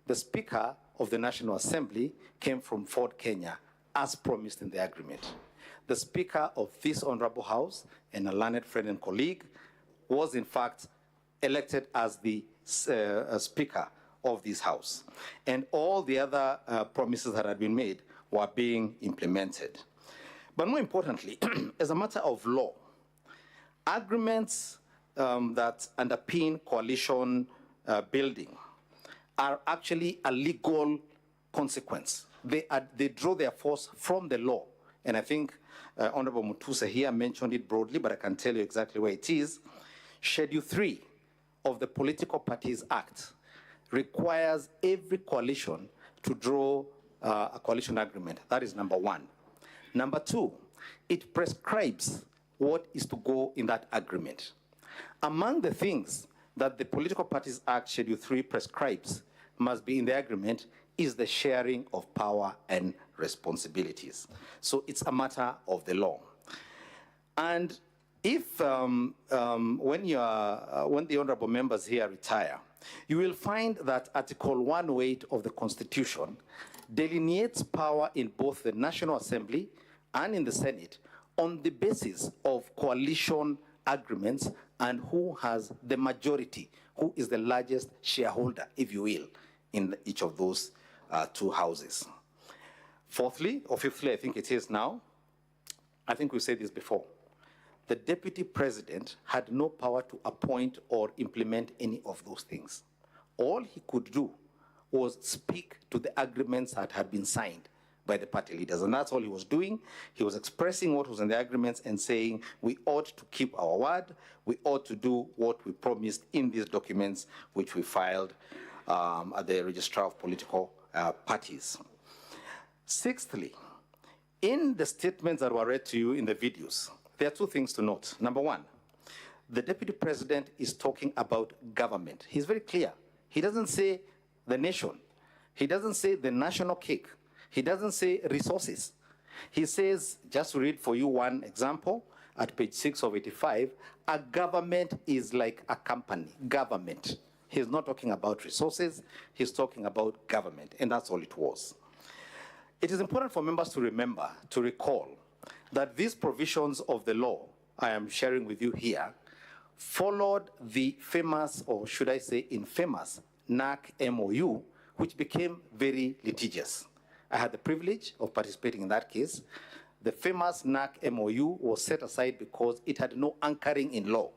The Speaker of the National Assembly came from Ford Kenya as promised in the agreement. The Speaker of this Honorable House and a learned friend and colleague was in fact elected as the Speaker of this House. And all the other promises that had been made were being implemented. But more importantly, as a matter of law, agreements that underpin coalition building are actually a legal consequence. They draw their force from the law. And I think Honorable Mutuse here mentioned it broadly, but I can tell you exactly where it is. Schedule 3 of the Political Parties Act requires every coalition to draw a coalition agreement. That is number one. Number two, it prescribes what is to go in that agreement. Among the things that the Political Parties Act Schedule 3 prescribes must be in the agreement is the sharing of power and responsibilities. So it's a matter of the law. And if, when the honorable members here retire, you will find that Article 108 of the Constitution delineates power in both the National Assembly and in the Senate on the basis of coalition agreements and who has the majority, who is the largest shareholder, if you will, in each of those two houses. Fourthly, or fifthly, I think it is now, I think we've said this before, the Deputy President had no power to appoint or implement any of those things. All he could do was speak to the agreements that had been signed by the party leaders. And that's all he was doing. He was expressing what was in the agreements and saying we ought to keep our word, we ought to do what we promised in these documents which we filed at the Registrar of Political Parties. Sixthly, in the statements that were read to you in the videos, there are two things to note. Number one, the Deputy President is talking about government. He's very clear. He doesn't say the nation. He doesn't say the national cake. He doesn't say resources. He says, just to read for you one example, at page 6 of 85, a government is like a company, government. He's not talking about resources, he's talking about government, and that's all it was. It is important for members to remember, to recall, that these provisions of the law I am sharing with you here followed the famous, or should I say infamous, NAC MOU, which became very litigious. I had the privilege of participating in that case. The famous NAC MOU was set aside because it had no anchoring in law.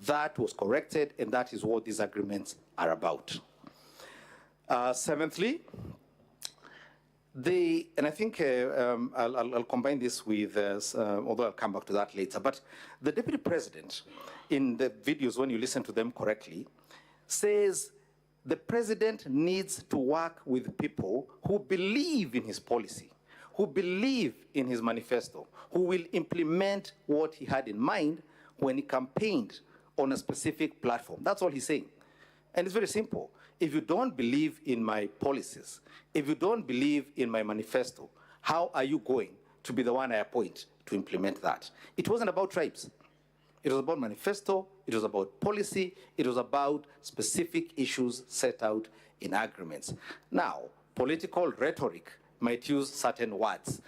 That was corrected, and that is what these agreements are about. Seventhly, and I think I'll combine this with, although I'll come back to that later, but the Deputy President, in the videos, when you listen to them correctly, says the President needs to work with people who believe in his policy, who believe in his manifesto, who will implement what he had in mind when he campaigned on a specific platform. That's all he's saying. And it's very simple. If you don't believe in my policies, if you don't believe in my manifesto, how are you going to be the one I appoint to implement that? It wasn't about tribes. It was about manifesto, it was about policy, it was about specific issues set out in agreements. Now, political rhetoric might use certain words.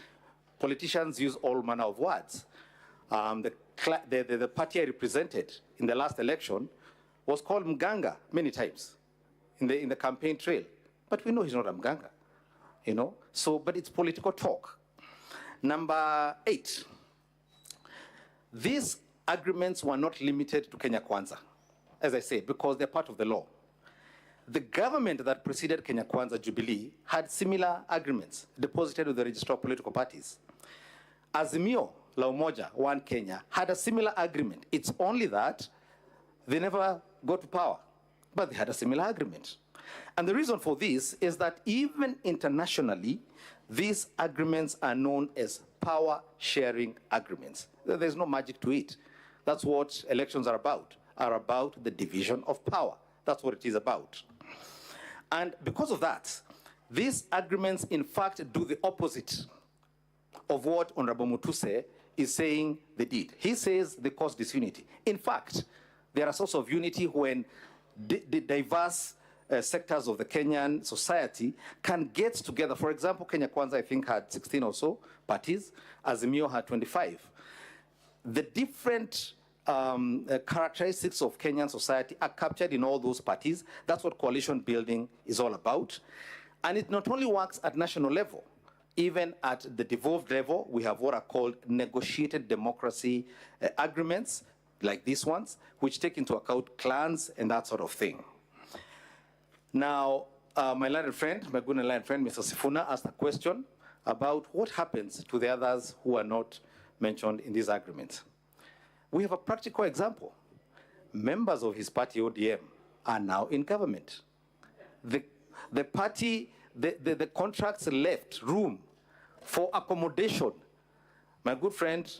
Politicians use all manner of words. The party I represented in the last election was called Mganga many times in the campaign trail. But we know he's not a Mganga, you know? So, but it's political talk. Number 8, these agreements were not limited to Kenya Kwanza, as I say, because they're part of the law. The government that preceded Kenya Kwanza, Jubilee, had similar agreements deposited with the Registrar of Political Parties. Azimio la Umoja, One Kenya, had a similar agreement. It's only that they never got to power, but they had a similar agreement. And the reason for this is that even internationally, these agreements are known as power-sharing agreements. There's no magic to it. That's what elections are about the division of power. That's what it is about. And because of that, these agreements, in fact, do the opposite of what Honorable Mutuse is saying they did. He says they cause disunity. In fact, there are sources of unity when the diverse sectors of the Kenyan society can get together. For example, Kenya Kwanza, I think, had 16 or so parties. Azimio had 25. The different characteristics of Kenyan society are captured in all those parties. That's what coalition building is all about. And it not only works at national level, even at the devolved level, we have what are called negotiated democracy agreements, like these ones, which take into account clans and that sort of thing. Now, my learned friend, my good and learned friend, Mr. Sifuna, asked a question about what happens to the others who are not mentioned in these agreements. We have a practical example. Members of his party, ODM, are now in government. The party, the contracts left room for accommodation. My good friend,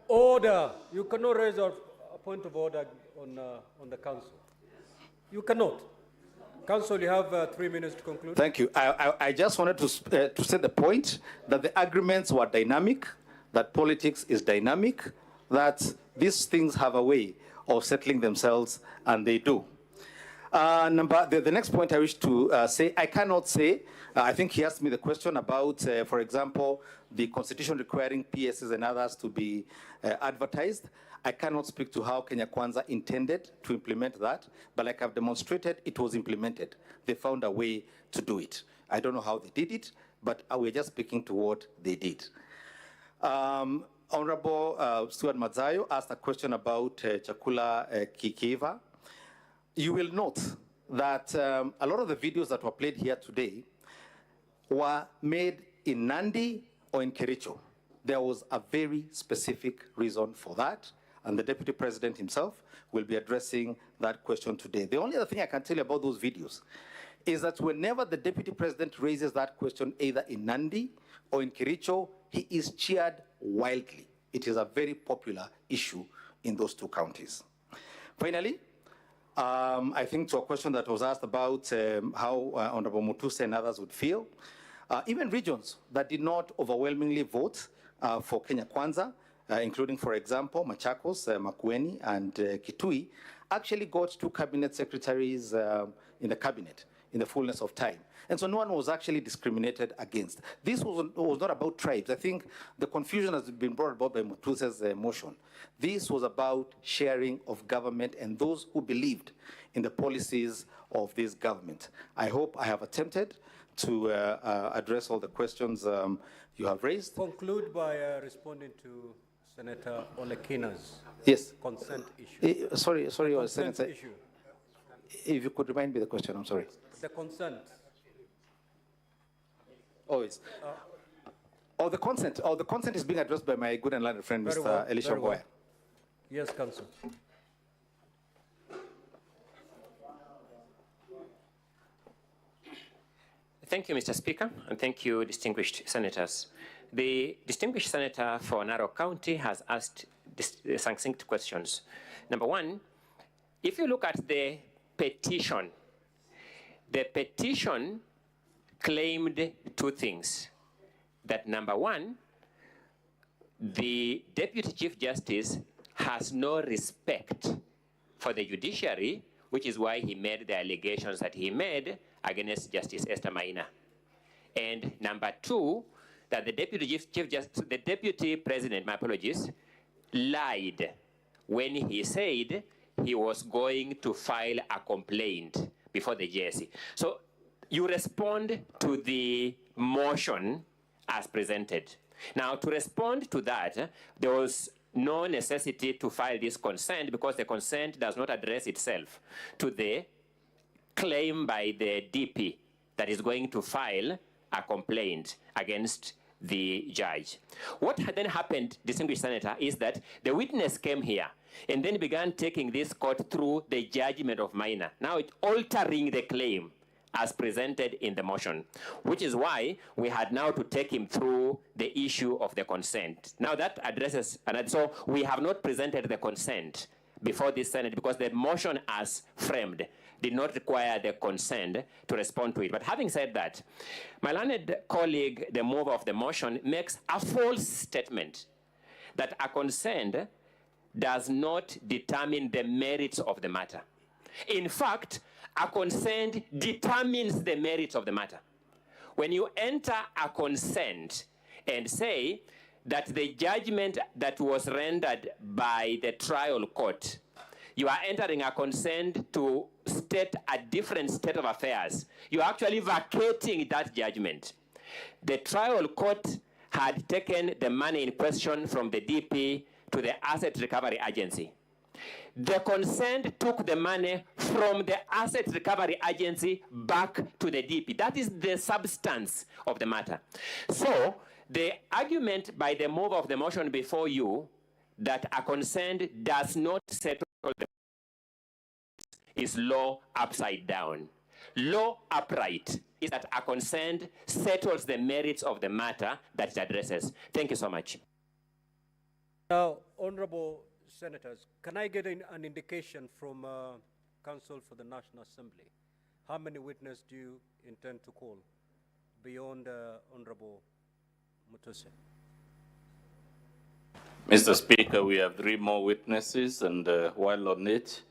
order. You cannot raise a point of order on the council. You cannot. Council, you have 3 minutes to conclude. Thank you. I just wanted to set the point that the agreements were dynamic, that politics is dynamic, that these things have a way of settling themselves, and they do. The next point I wish to say, I cannot say, I think he asked me the question about, for example, the constitution requiring PSs and others to be advertised. I cannot speak to how Kenya Kwanza intended to implement that, but like I've demonstrated, it was implemented. They found a way to do it. I don't know how they did it, but we're just speaking to what they did. Honorable Stuart Mazayo asked a question about Chakula Kikiva. you will note that a lot of the videos that were played here today were made in Nandi or in Kericho. There was a very specific reason for that, and the Deputy President himself will be addressing that question today. The only other thing I can tell you about those videos is that whenever the Deputy President raises that question, either in Nandi or in Kericho, he is cheered wildly. It is a very popular issue in those two counties. Finally, I think to a question that was asked about how Honorable Mutuse and others would feel, even regions that did not overwhelmingly vote for Kenya Kwanza, including, for example, Machakos, Makueni, and Kitui, actually got 2 cabinet secretaries in the cabinet in the fullness of time. And so no one was actually discriminated against. This was not about tribes. I think the confusion has been brought about by Mutuse's motion. This was about sharing of government and those who believed in the policies of this government. I hope I have attempted to address all the questions you have raised. Conclude by responding to Senator Olekina's consent issue. Sorry, consent Senator. issue. If you could remind me the question, I'm sorry. The consent. Oh, it's. The consent. The consent is being addressed by my good and learned friend, Very Mr. well, Elisha very well. Boya. Yes, Council. Thank you, Mr. Speaker, and thank you, distinguished senators. The distinguished senator for Narok County has asked succinct questions. Number one, if you look at the petition claimed 2 things. That number one, the Deputy Chief Justice has no respect for the judiciary, which is why he made the allegations that he made against Justice Esther Maina. And number 2, that the Deputy President, my apologies, lied when he said he was going to file a complaint before the JSC. So you respond to the motion as presented. Now, to respond to that, there was no necessity to file this consent because the consent does not address itself to the claim by the DP that is going to file a complaint against the judge. What then happened, distinguished senator, is that the witness came here and then began taking this court through the judgment of Maina. Now it's altering the claim as presented in the motion, which is why we had now to take him through the issue of the consent. Now that addresses, and so we have not presented the consent before this Senate because the motion as framed did not require the consent to respond to it. But having said that, my learned colleague, the mover of the motion, makes a false statement that a consent does not determine the merits of the matter. In fact, a consent determines the merits of the matter. When you enter a consent and say that the judgment that was rendered by the trial court, you are entering a consent to state a different state of affairs. You are actually vacating that judgment. The trial court had taken the money in question from the DP to the Asset Recovery Agency. The consent took the money from the Asset Recovery Agency back to the DP. That is the substance of the matter. So the argument by the mover of the motion before you that a consent does not settle the is law upside down. Law upright is that a consent settles the merits of the matter that it addresses. Thank you so much. Now, honorable senators, can I get an indication from Council for the National Assembly? How many witnesses do you intend to call beyond Honorable Mutuse? Mr. Speaker, we have 3 more witnesses, and while on it,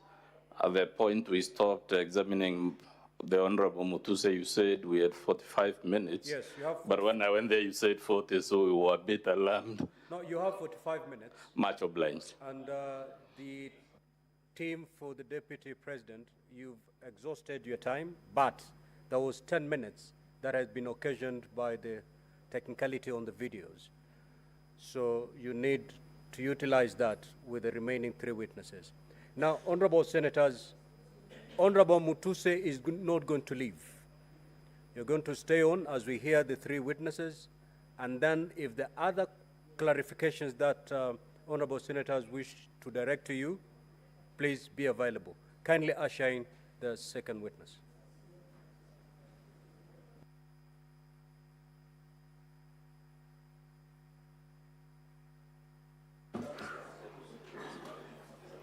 at the point we stopped examining the Honorable Mutuse, you said we had 45 minutes. Yes, you have. But when I went there, you said 40, so we were a bit alarmed. No, you have 45 minutes. Much obliged. And the team for the Deputy President, you've exhausted your time, but there was 10 minutes that has been occasioned by the technicality on the videos. So you need to utilize that with the remaining 3 witnesses. Now, honorable senators, Honorable Mutuse is not going to leave. You're going to stay on as we hear the three witnesses, and then if the other clarifications that honorable senators wish to direct to you, please be available. Kindly usher in the second witness.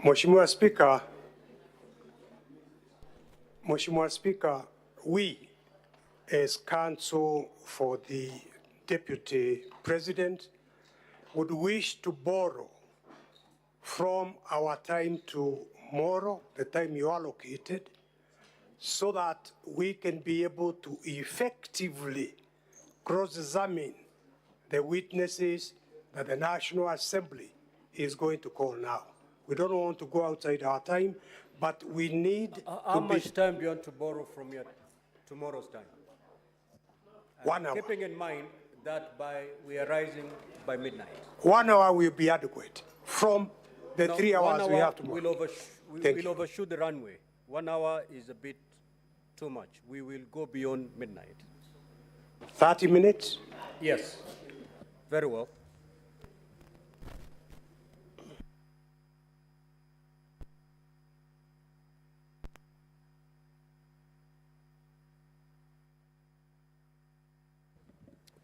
Mheshimiwa Speaker, we as counsel for the Deputy President would wish to borrow from our time tomorrow, the time you allocated, so that we can be able to effectively cross-examine the witnesses that the National Assembly is going to call now. We don't want to go outside our time, but we need How much time do you want to borrow from your tomorrow's time? 1 hour. Keeping in mind that we are rising by midnight. 1 hour will be adequate from the 3 hours we have tomorrow. We'll overshoot the runway. 1 hour is a bit too much. We will go beyond midnight. 30 minutes? Yes, very well.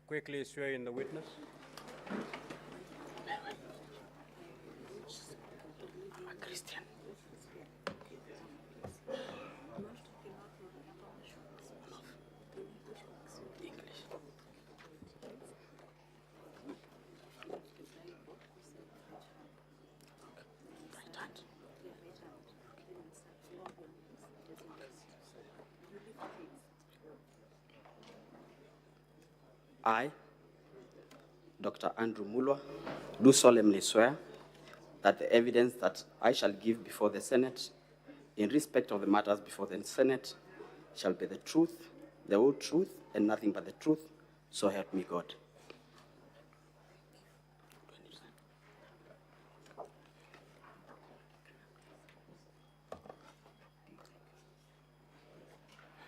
Quickly swear in the witness. Christian. I, Dr. Andrew Mulwa, do solemnly swear that the evidence that I shall give before the Senate in respect of the matters before the Senate shall be the truth, the whole truth, and nothing but the truth, so help me God.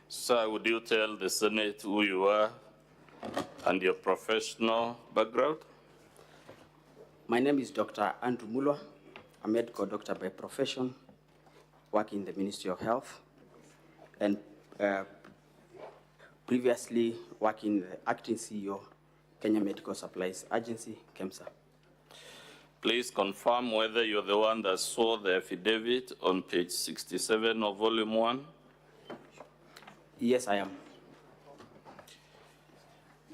Sir, would you tell the Senate who you are and your professional background? My name is Dr. Andrew Mulwa, a medical doctor by profession, working in the Ministry of Health, and previously working the acting CEO, Kenya Medical Supplies Agency, KEMSA. Please confirm whether you're the one that saw the affidavit on page 67 of volume 1. Yes, I am.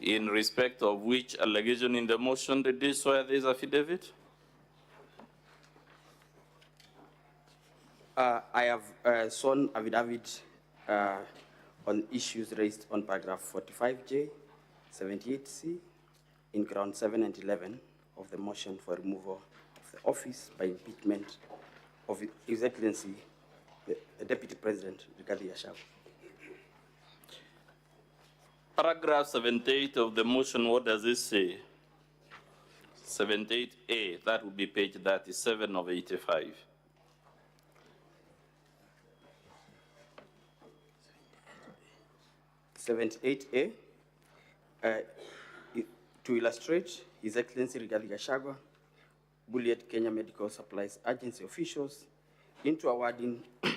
In respect of which allegation in the motion did you swear this affidavit? I have sworn affidavit on issues raised on paragraph 45J, 78C, in ground 7 and 11 of the motion for removal of the office by impeachment of His Excellency, the Deputy President, Gachagua'S. Paragraph 78 of the motion, what does it say? 78A, that would be page 37 of 85. To illustrate, His Excellency Gachagua'S bullied Kenya Medical Supplies Agency officials into awarding a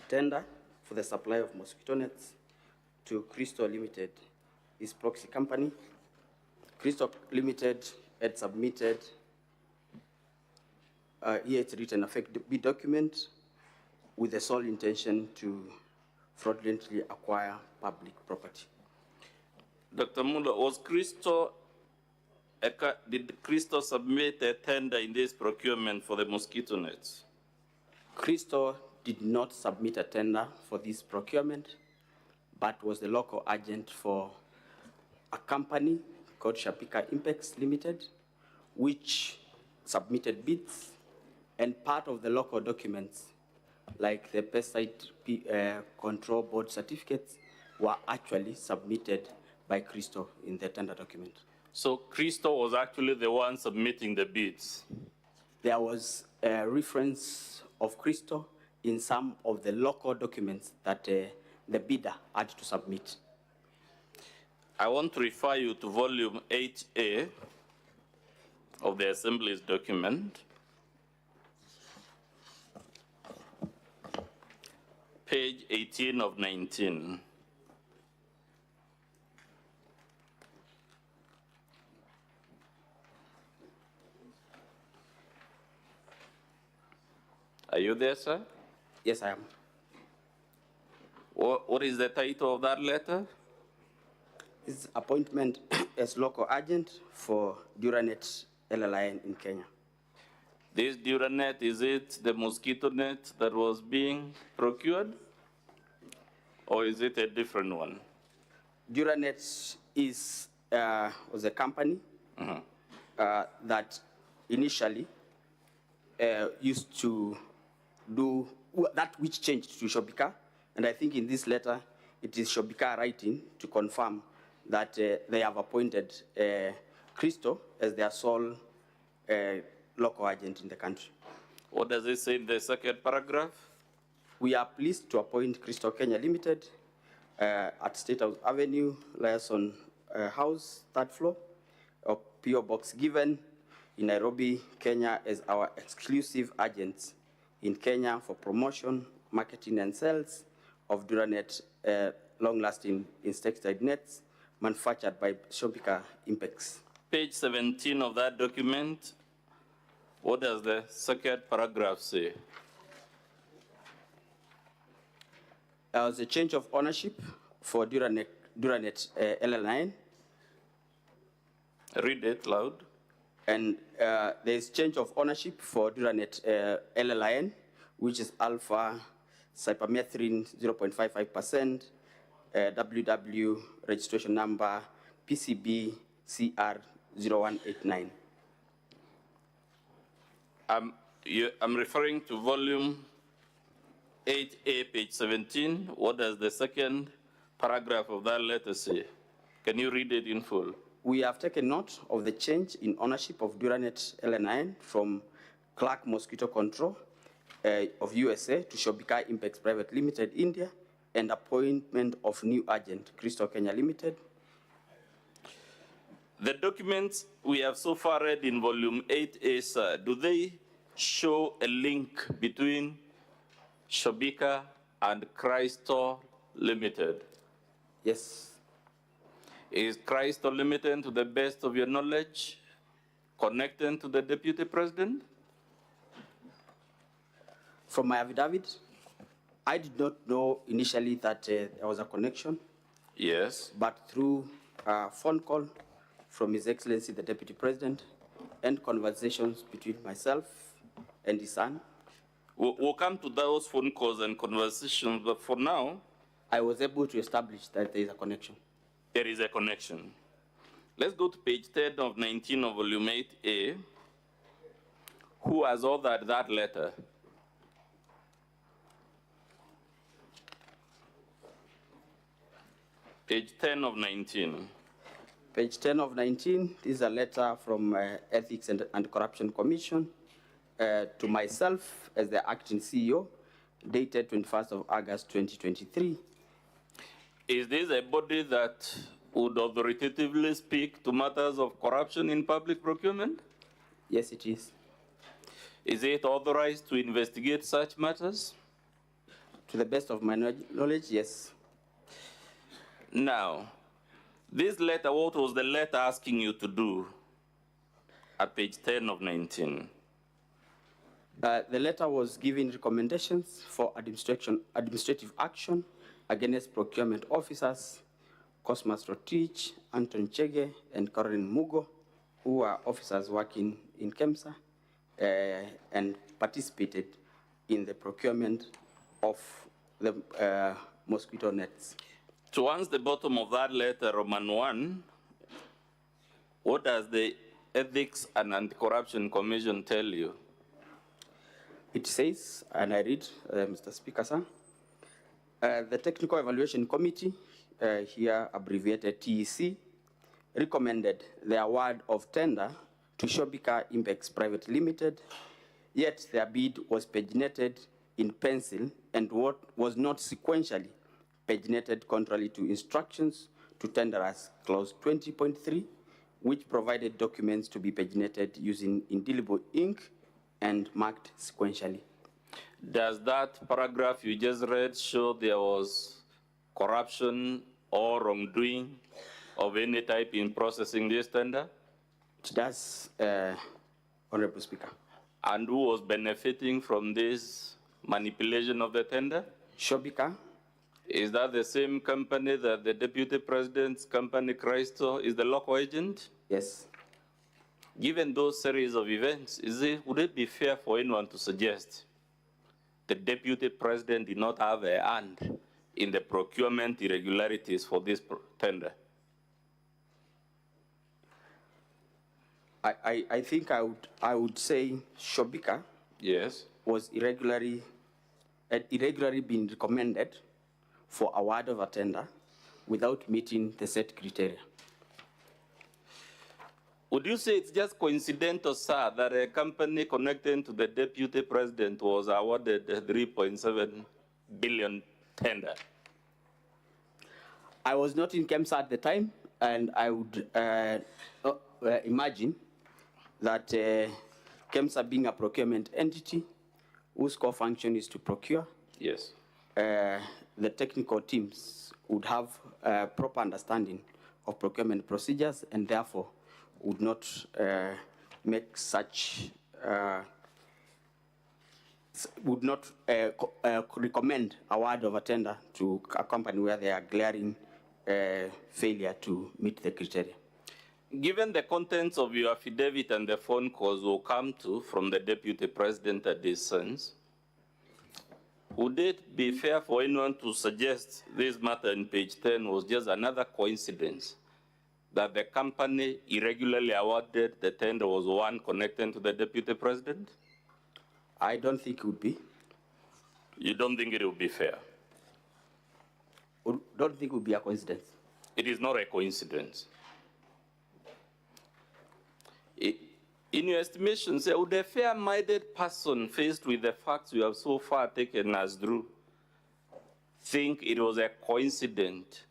tender for the supply of mosquito nets to Crystal Limited, his proxy company. Crystal Limited had submitted, here it's written, a fake bid document with the sole intention to fraudulently acquire public property. Dr. Mulwa, did Crystal submit a tender in this procurement for the mosquito nets? Crystal did not submit a tender for this procurement, but was the local agent for a company called Shapika Impex Limited, which submitted bids, and part of the local documents, like the pesticide control board certificates, were actually submitted by Crystal in the tender document. So Crystal was actually the one submitting the bids? There was a reference of Crystal in some of the local documents that the bidder had to submit. I want to refer you to volume 8A of the Assembly's document, page 18 of 19. Are you there, sir? Yes, I am. What is the title of that letter? It's appointment as local agent for Duranet LLIN in Kenya. This Duranet, is it the mosquito net that was being procured? Or is it a different one? Duranet was a company that initially used to do that which changed to Shobika. And I think in this letter, it is Shobika writing to confirm that they have appointed Christo as their sole local agent in the country. What does it say in the second paragraph? We are pleased to appoint Christo Kenya Limited at State House Avenue, Liason House, 3rd floor, of PO Box given in Nairobi, Kenya, as our exclusive agents in Kenya for promotion, marketing, and sales of Duranet long-lasting insecticide nets manufactured by Shobika Impex. Page 17 of that document, what does the second paragraph say? There was a change of ownership for Duranet LL9. Read it loud. And there's change of ownership for Duranet LLIN, which is alpha cypermethrin 0.55%, WW registration number PCB CR 0189. I'm referring to volume 8A, page 17. What does the second paragraph of that letter say? Can you read it in full? We have taken note of the change in ownership of Duranet LN9 from Clark Mosquito Control of USA to Shobika Impex Private Limited, India, and appointment of new agent, Christo Kenya Limited. The documents we have so far read in volume 8A, sir, do they show a link between Shobika and Christo Limited? Yes. Is Christo Limited, to the best of your knowledge, connected to the Deputy President? From my affidavit, I did not know initially that there was a connection. Yes. But through a phone call from His Excellency the Deputy President and conversations between myself and his son. We'll come to those phone calls and conversations, but for now, I was able to establish that there is a connection. There is a connection. Let's go to page 10 of 19 of volume 8A. Who has authored that letter? Page 10 of 19. Page 10 of 19 is a letter from Ethics and Corruption Commission to myself as the acting CEO, dated 21st of August 2023. Is this a body that would authoritatively speak to matters of corruption in public procurement? Yes, it is. Is it authorized to investigate such matters? To the best of my knowledge, yes. Now, this letter, what was the letter asking you to do at page 10 of 19? The letter was giving recommendations for administrative action against procurement officers, Cosmas Rotich, Anton Chege, and Caroline Mugo, who are officers working in KEMSA and participated in the procurement of the mosquito nets. Towards the bottom of that letter, Roman 1, what does the Ethics and Anti-Corruption Commission tell you? It says, and I read, Mr. Speaker, sir, the Technical Evaluation Committee, here abbreviated TEC, recommended the award of tender to Shobika Impex Private Limited, yet their bid was paginated in pencil and what was not sequentially paginated contrary to instructions to tenderers, clause 20.3, which provided documents to be paginated using indelible ink and marked sequentially. Does that paragraph you just read show there was corruption or wrongdoing of any type in processing this tender? It does, Honorable Speaker. And who was benefiting from this manipulation of the tender? Shobika. Is that the same company that the Deputy President's company, Christo, is the local agent? Yes. Given those series of events, would it be fair for anyone to suggest the Deputy President did not have a hand in the procurement irregularities for this tender? I think I would say Shobika, yes, was irregularly been recommended for award of a tender without meeting the set criteria. Would you say it's just coincidental, sir, that a company connected to the Deputy President was awarded a 3.7 billion tender? I was not in KEMSA at the time, and I would imagine that KEMSA being a procurement entity whose core function is to procure, yes, the technical teams would have proper understanding of procurement procedures and therefore would not make such, would not recommend award of a tender to a company where they are glaring failure to meet the criteria. Given the contents of your affidavit and the phone calls will come to from the Deputy President at this sense, would it be fair for anyone to suggest this matter in page 10 was just another coincidence that the company irregularly awarded the tender was one connected to the Deputy President? I don't think it would be. You don't think it would be fair? Don't think it would be a coincidence. It is not a coincidence. In your estimation, say, would a fair-minded person faced with the facts you have so far taken as true think it was a coincidence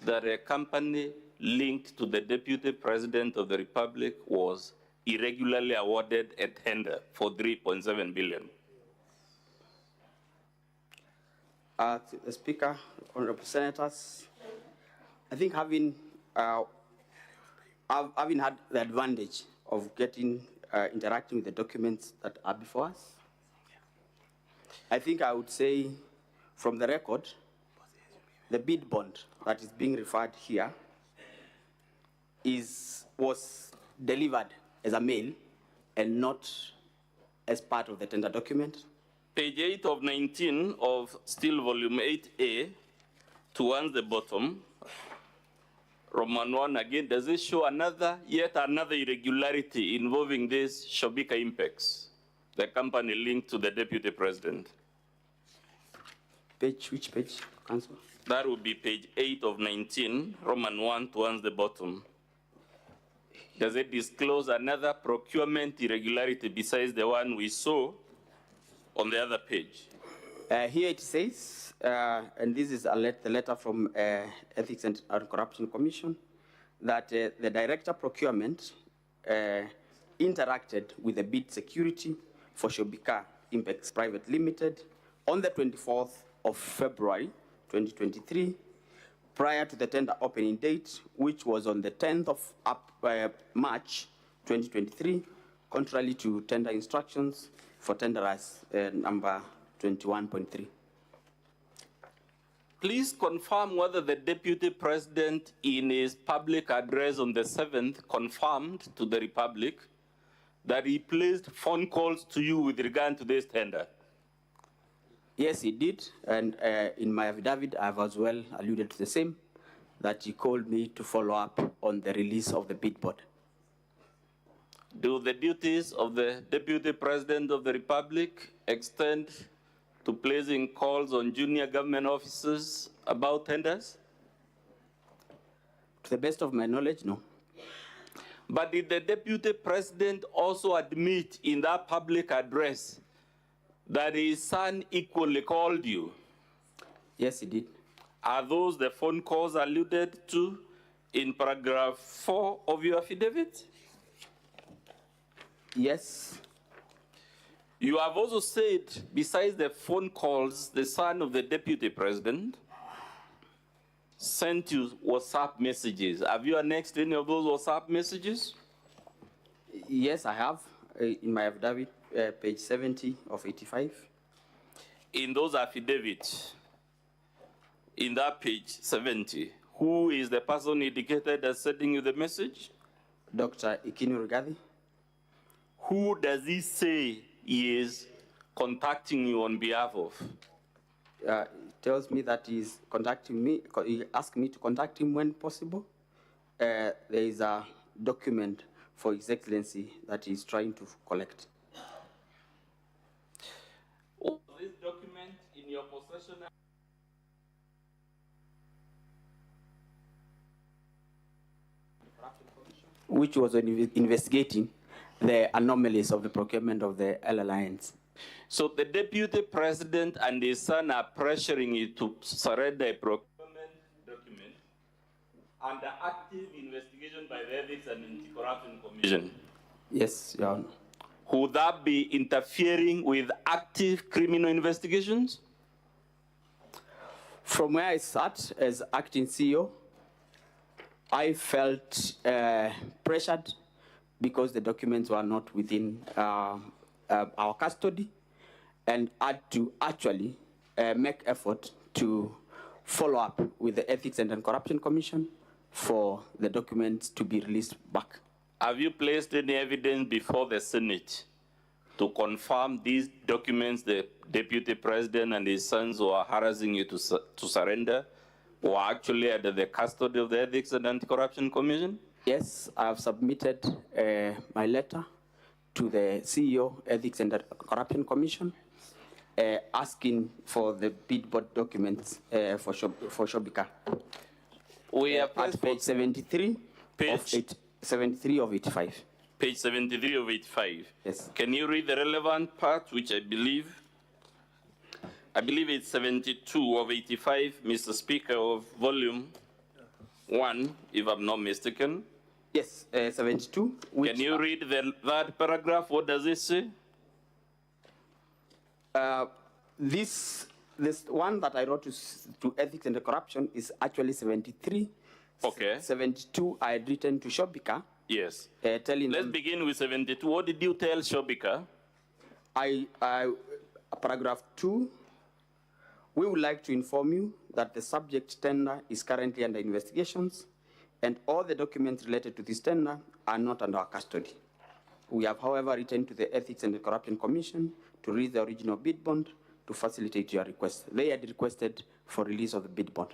that a company linked to the Deputy President of the Republic was irregularly awarded a tender for 3.7 billion? The Speaker, Honorable Senators, I think having had the advantage of interacting with the documents that are before us, I think I would say from the record, the bid bond that is being referred here was delivered as a mail and not as part of the tender document. Page 8 of 19 of still volume 8A, towards the bottom, Roman 1 again, does it show yet another irregularity involving this Shobika Impex, the company linked to the Deputy President? Which page, Councillor? That would be page 8 of 19, Roman 1 towards the bottom. Does it disclose another procurement irregularity besides the one we saw on the other page? Here it says, and this is the letter from Ethics and Corruption Commission, that the Director Procurement interacted with the bid security for Shobika Impex Private Limited on the 24th of February 2023, prior to the tender opening date, which was on the 10th of March 2023, contrary to tender instructions for tenderers number 21.3. Please confirm whether the Deputy President in his public address on the 7th confirmed to the Republic that he placed phone calls to you with regard to this tender. Yes, he did, and in my affidavit, I have as well alluded to the same, that he called me to follow up on the release of the bid board. Do the duties of the Deputy President of the Republic extend to placing calls on junior government officers about tenders? To the best of my knowledge, no. But did the Deputy President also admit in that public address that his son equally called you? Yes, he did. Are those the phone calls alluded to in paragraph 4 of your affidavit? Yes. You have also said, besides the phone calls, the son of the deputy president sent you WhatsApp messages. Have you annexed any of those WhatsApp messages? Yes, I have, in my affidavit, page 70 of 85. In those affidavits, in that page 70, who is the person indicated as sending you the message? Dr. Ikinu Rigathi. Who does he say he is contacting you on behalf of? He tells me that he's contacting me. He asked me to contact him when possible. There is a document for His Excellency that he's trying to collect. Was this document in your possession? Which was investigating the anomalies of the procurement of the Alliance. So the deputy president and his son are pressuring you to surrender a procurement document under active investigation by the Ethics and Anti-Corruption Commission. Yes, Your Honor. Would that be interfering with active criminal investigations? From where I sat as acting CEO, I felt pressured because the documents were not within our custody, and had to actually make effort to follow up with the Ethics and Anti-Corruption Commission for the documents to be released back. Have you placed any evidence before the Senate to confirm these documents the deputy president and his sons who are harassing you to surrender were actually under the custody of the Ethics and Anti-Corruption Commission? Yes, I have submitted my letter to the CEO, Ethics and Corruption Commission, asking for the bid board documents for Shobika. We are at page 73, page 73 of 85. Page 73 of 85. Yes. Can you read the relevant part, which I believe it's 72 of 85, Mr. Speaker, of volume 1, if I'm not mistaken. Yes, 72. Can you read that paragraph? What does it say? This one that I wrote to Ethics and Corruption is actually 73. Okay. 72 I had written to Shobika. Yes. Telling Let's them, begin with 72. What did you tell Shobika? Paragraph 2, we would like to inform you that the subject tender is currently under investigations, and all the documents related to this tender are not under our custody. We have, however, written to the Ethics and the Corruption Commission to release the original bid bond to facilitate your request. They had requested for release of the bid bond.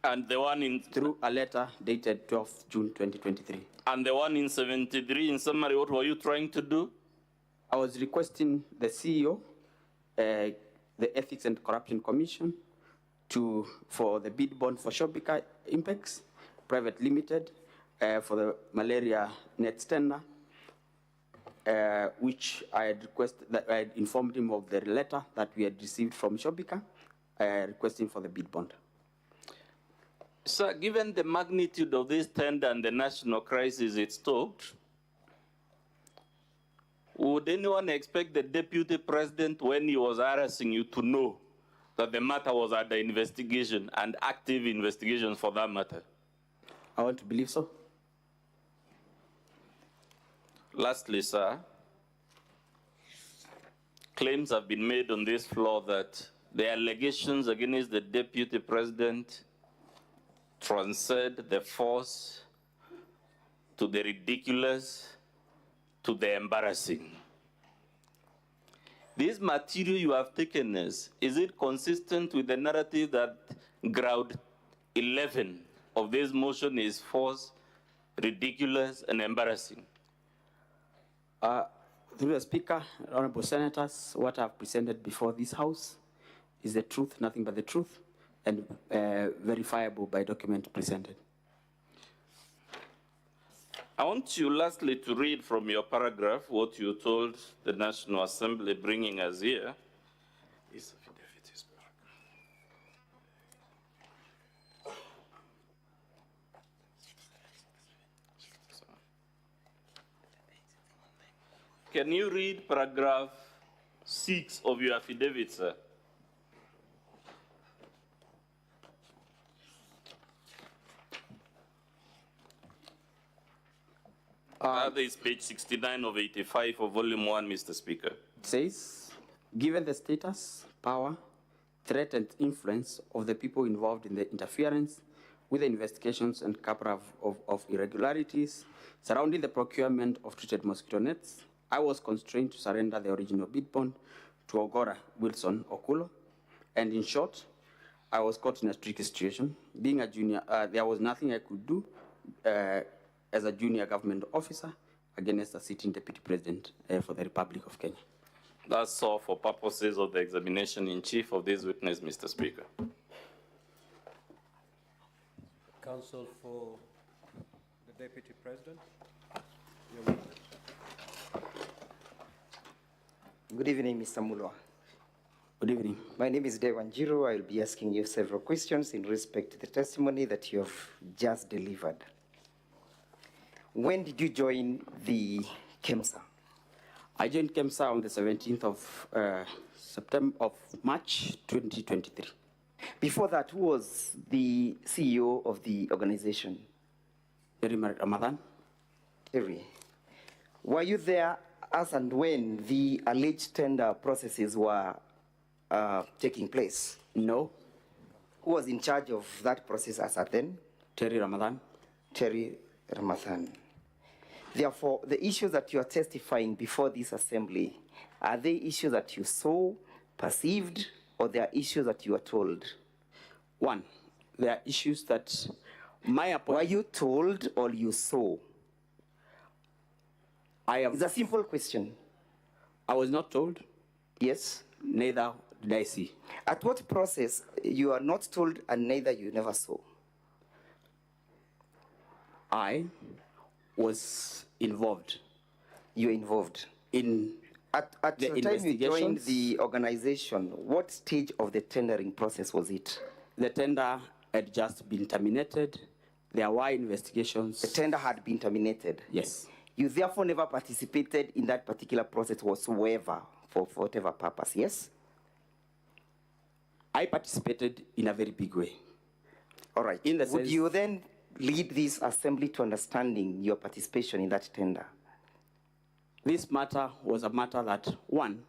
And the one in... Through a letter dated 12 June 2023. And the one in 73, in summary, what were you trying to do? I was requesting the CEO, the Ethics and Corruption Commission, for the bid bond for Shobika Impex Private Limited for the malaria net tender, which I had requested, that I had informed him of the letter that we had received from Shobika, requesting for the bid bond. Sir, given the magnitude of this tender and the national crisis it stoked, would anyone expect the deputy president, when he was harassing you, to know that the matter was under investigation and active investigation for that matter? I want to believe so. Lastly, sir, claims have been made on this floor that the allegations against the deputy president transcend the force to the ridiculous to the embarrassing. This material you have taken is it consistent with the narrative that ground 11 of this motion is false, ridiculous, and embarrassing? Through the Speaker, Honorable Senators, what I've presented before this House is the truth, nothing but the truth, and verifiable by document presented. I want you lastly to read from your paragraph what you told the National Assembly bringing us here, This affidavit is back. Can you read paragraph 6 of your affidavit, sir? That is page 69 of 85 of volume 1, Mr. Speaker. It says, given the status, power, threat, and influence of the people involved in the interference with the investigations and cover of irregularities surrounding the procurement of treated mosquito nets, I was constrained to surrender the original bid bond to Ogora Wilson Okulo. And in short, I was caught in a tricky situation. Being a junior, there was nothing I could do as a junior government officer against a sitting deputy president for the Republic of Kenya. That's all for purposes of the examination in chief of this witness, Mr. Speaker. Counsel for the deputy president. Your witness. Good evening, Mr. Mulwa. Good evening. My name is Dewan Jiro. I will be asking you several questions in respect to the testimony that you have just delivered. When did you join the KEMSA? I joined KEMSA on the 17th of March 2023. Before that, who was the CEO of the organization? Terry Ramadan. Terry. Were you there as and when the alleged tender processes were taking place? No. Who was in charge of that process as at then? Terry Ramadan. Terry Ramadan. Therefore, the issues that you are testifying before this assembly, are they issues that you saw, perceived, or they are issues that you are told? One, there are issues that Were you told or you saw? It's a simple question. I was not told. Yes. Neither did I see. At what process you are not told and neither you never saw? I was involved. You're involved? In At the time you joined the organization, what stage of the tendering process was it? The tender had just been terminated. There were investigations. The tender had been terminated? Yes. You therefore never participated in that particular process whatsoever, for whatever purpose, yes? I participated in a very big way. All right. Would you then lead this assembly to understanding your participation in that tender? This matter was a matter that, one,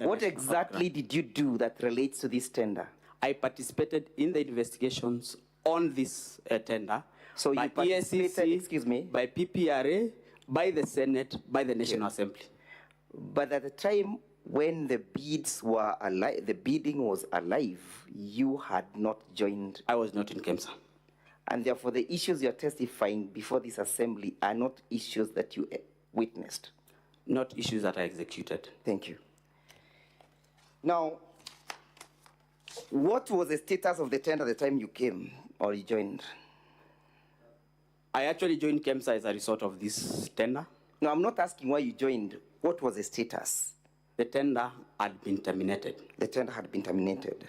what exactly did you do that relates to this tender? I participated in the investigations on this tender. So you participated, excuse me? By PPRA, by the Senate, by the National Assembly. But at the time when the bids were alive, the bidding was alive, you had not joined. I was not in KEMSA. And therefore the issues you're testifying before this assembly are not issues that you witnessed. Not issues that I executed. Thank you. Now, what was the status of the tender at the time you came or you joined? I actually joined KEMSA as a result of this tender. No, I'm not asking why you joined. What was the status? The tender had been terminated. The tender had been terminated.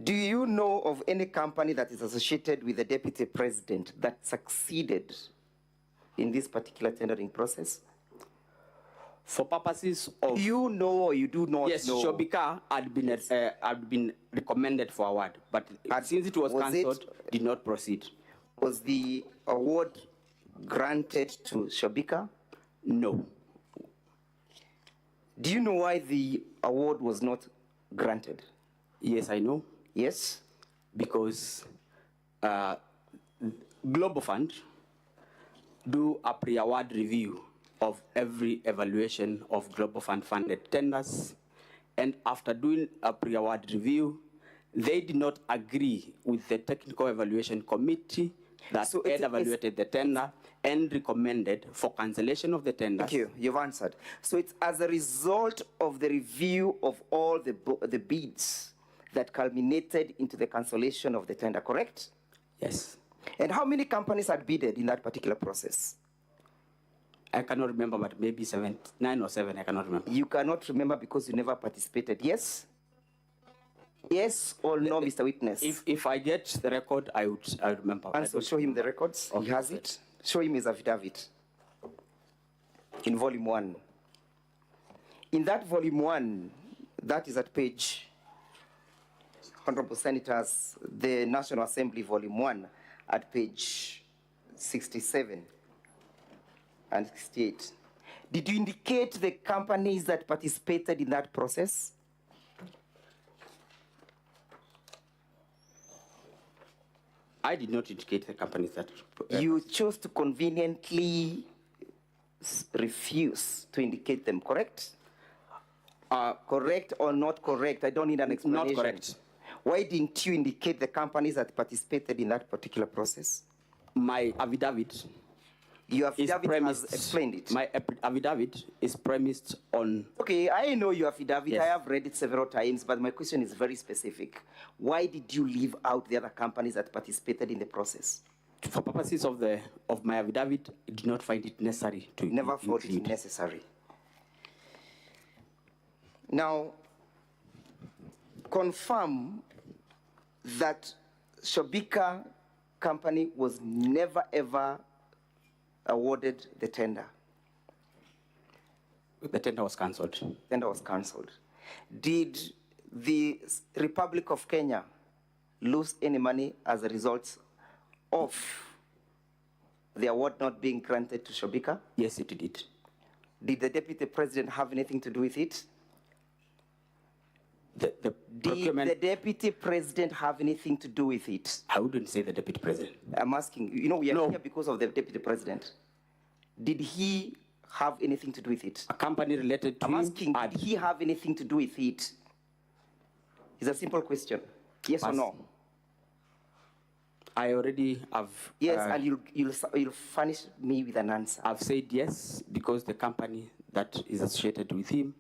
Do you know of any company that is associated with the deputy president that succeeded in this particular tendering process? For purposes of... You know or you do not yes, know? Yes, Shobika had been recommended for award, but since it was cancelled, did not proceed. Was the award granted to Shobika? No. Do you know why the award was not granted? Yes, I know. Yes? Because Global Fund do a pre-award review of every evaluation of Global Fund funded tenders. And after doing a pre-award review, they did not agree with the technical evaluation committee that had evaluated the tender and recommended for cancellation of the tender. Thank you. You've answered. So it's as a result of the review of all the bids that culminated into the cancellation of the tender, correct? Yes. And how many companies had bidded in that particular process? I cannot remember, but maybe 9 or 7, I cannot remember. You cannot remember because you never participated, yes? Yes or no, Mr. Witness? If I get the record, I would remember. And so show him the records. He has it. Show him his affidavit in volume 1. In that volume 1, that is at page, Honorable Senators, the National Assembly volume 1, at page 67 and 68. Did you indicate the companies that participated in that process? I did not indicate the companies that... You chose to conveniently refuse to indicate them, correct? Correct or not correct? I don't need an explanation. Not correct. Why didn't you indicate the companies that participated in that particular process? My affidavit... Your affidavit has explained it. My affidavit is premised on... Okay, I know your affidavit. Yes. I have read it several times, but my question is very specific. Why did you leave out the other companies that participated in the process? For purposes of my affidavit, I did not find it necessary to Never thought it necessary. Now, confirm that Shobika company was never ever awarded the tender. The tender was cancelled. Tender was cancelled. Did the Republic of Kenya lose any money as a result of the award not being granted to Shobika? Yes, it did. Did the Deputy President have anything to do with it? Did the Deputy President have anything to do with it? I wouldn't say the Deputy President. I'm asking, you know, we are here because of the Deputy President. Did he have anything to do with it? A company related to I'm asking, did he have anything to do with it? It's a simple question. Yes or no? I already have... Yes, and you'll furnish me with an answer. I've said yes, because the company that is associated with him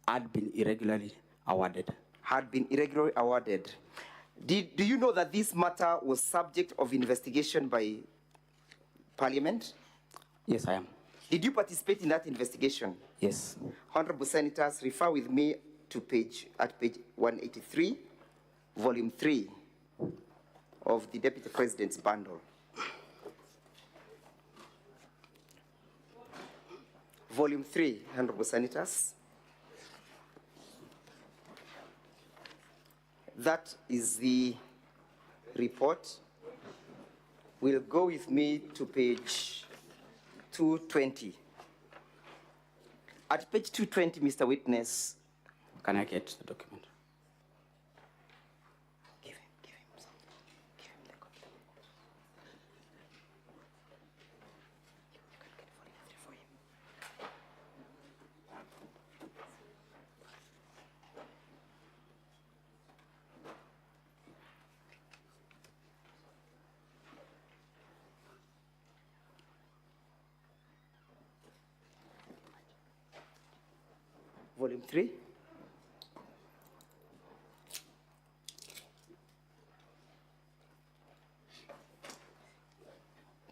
had been irregularly awarded. Had been irregularly awarded. Do you know that this matter was subject of investigation by Parliament? Yes, I am. Did you participate in that investigation? Yes. Honorable Senators, refer with me to page 183, volume 3 of the Deputy President's bundle. Volume 3, Honorable Senators. That is the report. Will go with me to page 220. At page 220, Mr. Witness. Can I get the document? Give him something. Give him the copy. You can get volume 3 for him. Volume 3.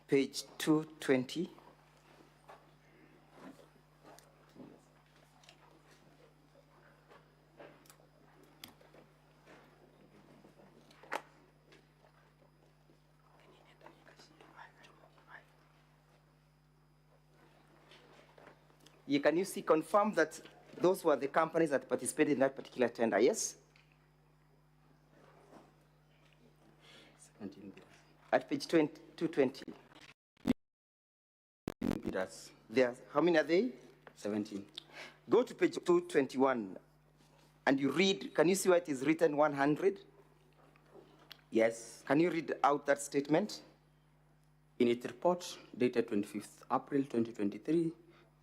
Page 220. Can you see, confirm that those were the companies that participated in that particular tender, yes? 17 At page 220. bidders. How many are they? 17. Go to page 221 and you read, can you see where it is written 100? Yes. Can you read out that statement? In its report dated 25th April 2023,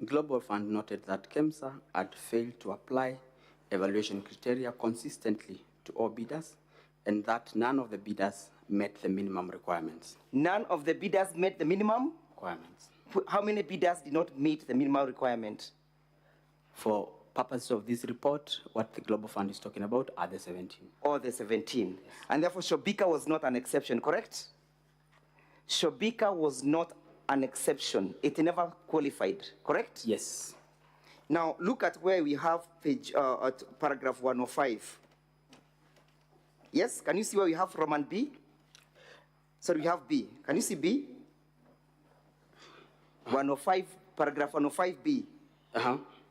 Global Fund noted that KEMSA had failed to apply evaluation criteria consistently to all bidders and that none of the bidders met the minimum requirements. None of the bidders met the minimum? Requirements. How many bidders did not meet the minimum requirement? For purposes of this report, what the Global Fund is talking about are the 17. All the 17. Yes. And therefore, Shobika was not an exception, correct? Shobika was not an exception. It never qualified, correct? Yes. Now, look at where we have page, at paragraph 105. Yes, can you see where we have Roman B? So we have B. Can you see B? 105, paragraph 105B.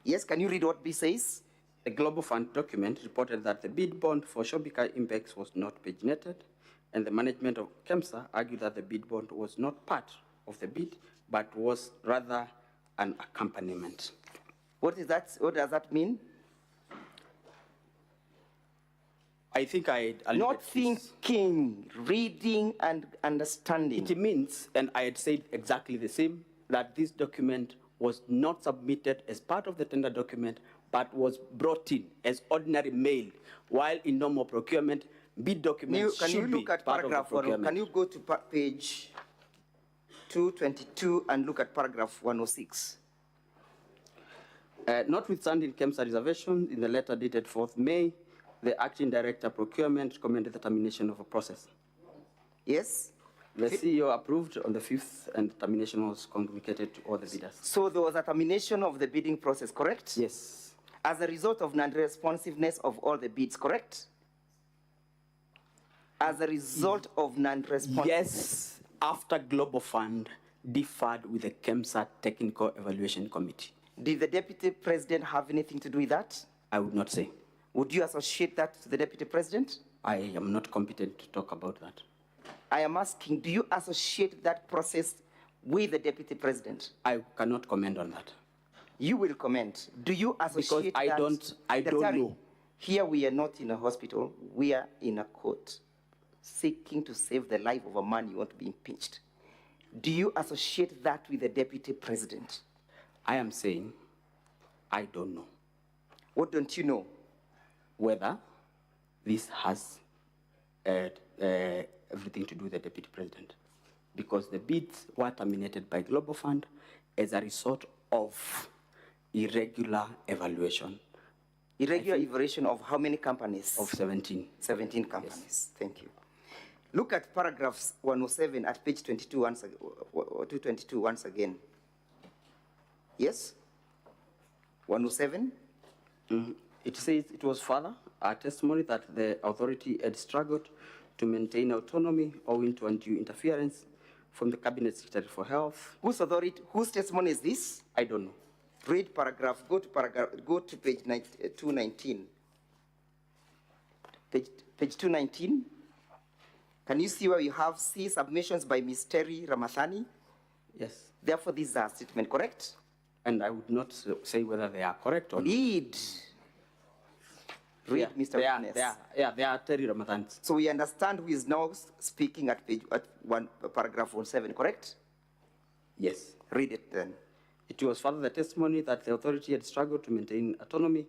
Yes, can you read what B says? The Global Fund document reported that the bid bond for Shobika Impex was not paginated, and the management of KEMSA argued that the bid bond was not part of the bid, but was rather an accompaniment. What is that? What does that mean? I think I not thinking, reading, and understanding. It means, and I had said exactly the same, that this document was not submitted as part of the tender document, but was brought in as ordinary mail, while in normal procurement, bid documents Can you should look be at part of the paragraph 1? procurement. Can you go to page 222 and look at paragraph 106? Notwithstanding KEMSA reservation, in the letter dated 4th May, the acting director procurement recommended the termination of a process. Yes? The CEO approved on the 5th, and termination was communicated to all the bidders. So there was a termination of the bidding process, correct? Yes. As a result of non-responsiveness of all the bids, correct? As a result of non-responsiveness. Yes, after Global Fund differed with the KEMSA Technical Evaluation Committee. Did the Deputy President have anything to do with that? I would not say. Would you associate that to the Deputy President? I am not competent to talk about that. I am asking, do you associate that process with the Deputy President? I cannot comment on that. You will comment. Do you associate that? Because I don't know. Here we are not in a hospital, we are in a court, seeking to save the life of a man you want to be impeached. Do you associate that with the Deputy President? I am saying, I don't know. What don't you know? Whether this has everything to do with the Deputy President. Because the bids were terminated by Global Fund as a result of irregular evaluation. Irregular evaluation of how many companies? Of 17. 17 companies. Yes. Thank you. Look at paragraphs 107 at page 22 once, 222 once again. Yes? 107? It says it was further a testimony that the authority had struggled to maintain autonomy owing to undue interference from the Cabinet Secretary for Health. Whose authority, whose testimony is this? I don't know. Read paragraph, go to page 219. Page 219. Can you see where you have C, submissions by Ms. Terry Ramathani? Yes. Therefore, these are statement correct? And I would not say whether they are correct or not. Read, Mr. Witness. They are Terry Ramathani. So we understand who is now speaking at paragraph 17, correct? Yes. Read it then. It was further the testimony that the authority had struggled to maintain autonomy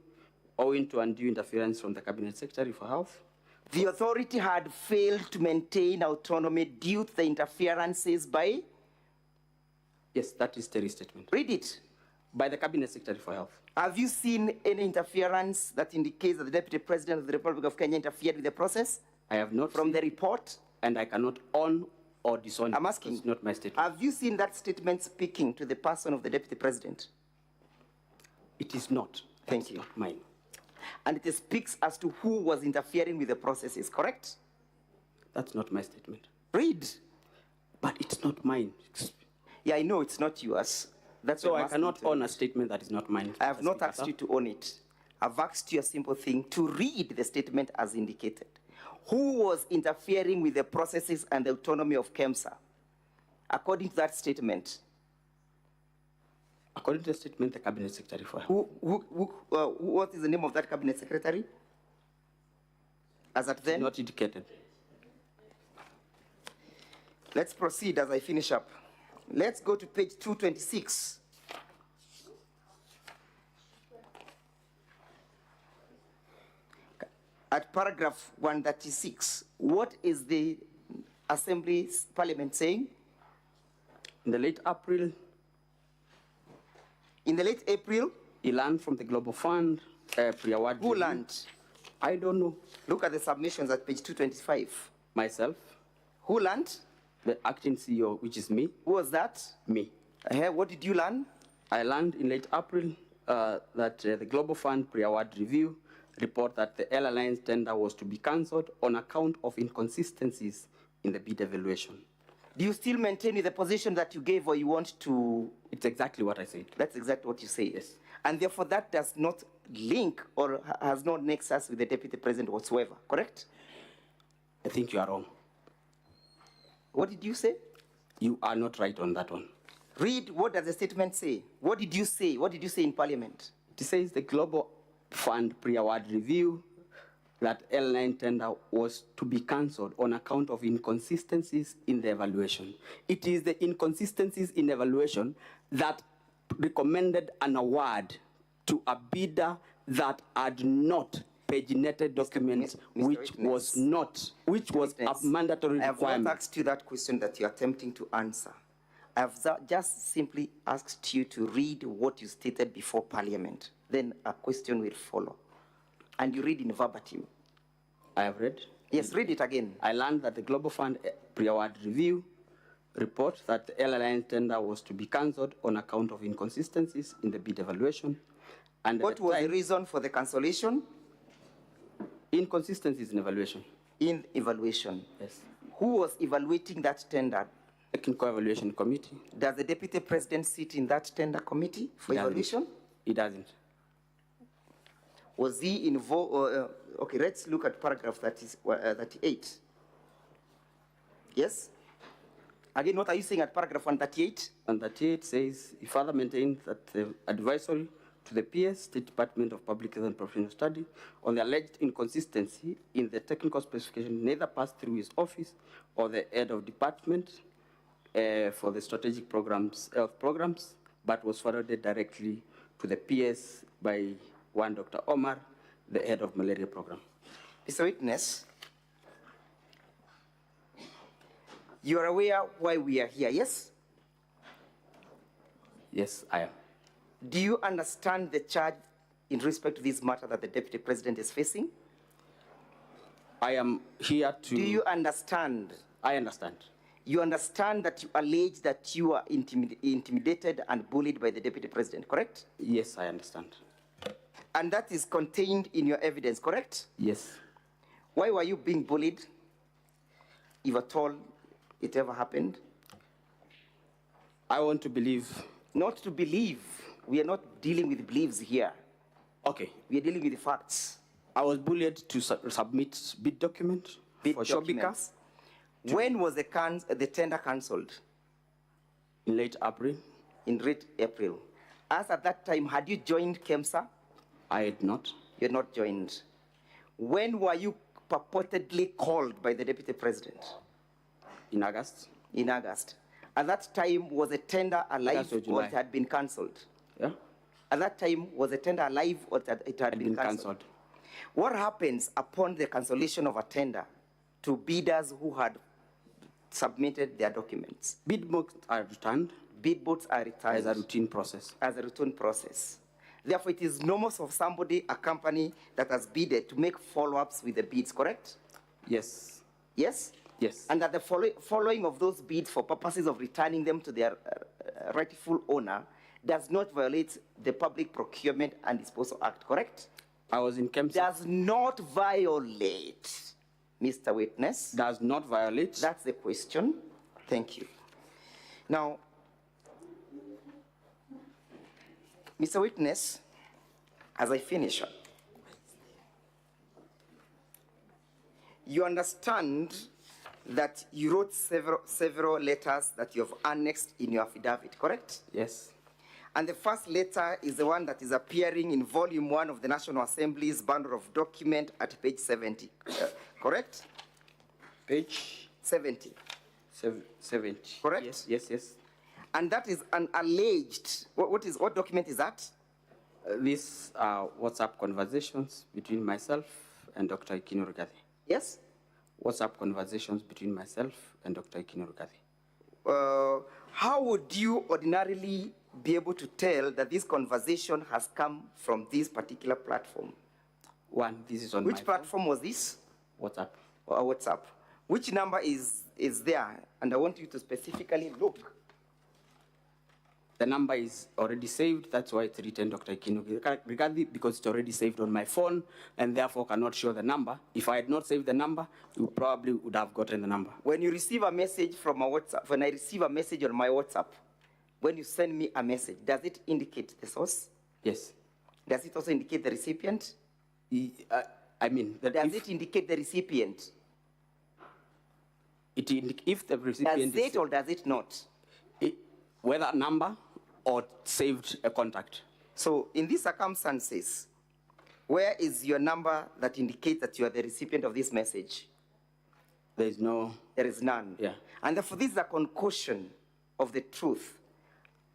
owing to undue interference from the Cabinet Secretary for Health. The authority had failed to maintain autonomy due to the interferences by? Yes, that is Terry's statement. Read it. By the Cabinet Secretary for Health. Have you seen any interference that indicates that the Deputy President of the Republic of Kenya interfered with the process? I have not. From the report? And I cannot own or disown. I'm asking. It's not my statement. Have you seen that statement speaking to the person of the Deputy President? It is not. Thank you. Not mine. And it speaks as to who was interfering with the processes, correct? That's not my statement. Read. But it's not mine. Yeah, I know it's not yours. That's so I cannot own a statement that is not mine. I have not asked you to own it. I've asked you a simple thing, to read the statement as indicated. Who was interfering with the processes and the autonomy of KEMSA? According to that statement. According to the statement, the Cabinet Secretary for Health. What is the name of that Cabinet Secretary? As at then? Not indicated. Let's proceed as I finish up. Let's go to page 226. At paragraph 136, what is the Assembly's Parliament saying? In the late April. In the late April? He learned from the Global Fund, pre-award. Who learned? I don't know. Look at the submissions at page 225. Myself. Who learned? The acting CEO, which is me. Who was that? Me. What did you learn? I learned in late April that the Global Fund pre-award review report that the Air Alliance tender was to be cancelled on account of inconsistencies in the bid evaluation. Do you still maintain with the position that you gave, or you want to? It's exactly what I said. That's exactly what you say. Yes. And therefore that does not link or has no nexus with the Deputy President whatsoever, correct? I think you are wrong. What did you say? You are not right on that one. Read, what does the statement say? What did you say? What did you say in Parliament? It says the Global Fund pre-award review that L9 tender was to be cancelled on account of inconsistencies in the evaluation. It is the inconsistencies in evaluation that recommended an award to a bidder that had not paginated documents, which was a mandatory I have requirement. not asked you that question that you are attempting to answer. I have just simply asked you to read what you stated before Parliament. Then a question will follow. And you read in verbatim. I have read? Yes, read it again. I learned that the Global Fund pre-award review report that the Air Alliance tender was to be cancelled on account of inconsistencies in the bid evaluation. And what was the reason for the cancellation? Inconsistencies in evaluation. In evaluation? Yes. Who was evaluating that tender? Technical Evaluation Committee. Does the Deputy President sit in that tender committee for evaluation? He doesn't. Was he involved? Okay, let's look at paragraph 38. Yes? Again, what are you saying at paragraph 138? 138 says, he further maintained that the advisory to the PS, State Department of Public Health and Professional Study, on the alleged inconsistency in the technical specification neither passed through his office or the head of department for the strategic programs, health programs, but was forwarded directly to the PS by one Dr. Omar, the head of malaria program. Mr. Witness, you are aware why we are here, yes? Yes, I am. Do you understand the charge in respect to this matter that the Deputy President is facing? I am here to... Do you understand? I understand. You understand that you allege that you are intimidated and bullied by the Deputy President, correct? Yes, I understand. And that is contained in your evidence, correct? Yes. Why were you being bullied, if at all it ever happened? I want to believe. Not to believe. We are not dealing with beliefs here. Okay. We are dealing with the facts. I was bullied to submit bid document for Shobika. When was the tender cancelled? In late April. In late April. As at that time, had you joined KEMSA? I had not. You had not joined. When were you purportedly called by the Deputy President? In August. In August. At that time, was the tender alive or it had been cancelled? Yeah. At that time, was the tender alive or it had been cancelled? What happens upon the cancellation of a tender to bidders who had submitted their documents? Bid books are returned. Bid books are returned. As a routine process. As a routine process. Therefore, it is normal for somebody, a company that has bidded, to make follow-ups with the bids, correct? Yes. Yes? Yes. And that the following of those bids for purposes of returning them to their rightful owner does not violate the Public Procurement and Disposal Act, correct? I was in KEMSA. Does not violate, Mr. Witness. Does not violate. That's the question. Thank you. Now, Mr. Witness, as I finish, you understand that you wrote several letters that you have annexed in your affidavit, correct? Yes. And the first letter is the one that is appearing in volume 1 of the National Assembly's bundle of document at page 70, correct? Page? 70. 70. Correct? Yes, yes, yes. And that is an alleged, what document is that? These are WhatsApp conversations between myself and Dr. Ikino Rigathi. Yes? WhatsApp conversations between myself and Dr. Ikino Rigathi. How would you ordinarily be able to tell that this conversation has come from this particular platform? One, this is on Which platform was this? WhatsApp. WhatsApp. Which number is there? And I want you to specifically look. The number is already saved. That's why it's written Dr. Ikino Rigathi, because it's already saved on my phone and therefore cannot show the number. If I had not saved the number, you probably would have gotten the number. When you receive a message from a WhatsApp, when I receive a message on my WhatsApp, when you send me a message, does it indicate the source? Yes. Does it also indicate the recipient? I mean, does it indicate the recipient? If the recipient does it or does it not? Whether number or saved a contact. So in these circumstances, where is your number that indicates that you are the recipient of this message? There is no. There is none. Yeah. And therefore this is a concussion of the truth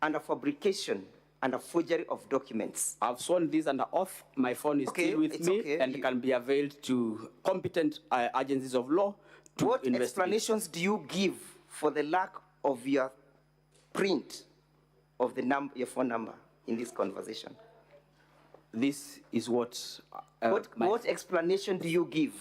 and a fabrication and a forgery of documents. I've sworn this under oath. My phone is still with me and can be availed to competent agencies of law to What investigate. explanations do you give for the lack of your print of the your phone number in this conversation? This is what... what explanation do you give?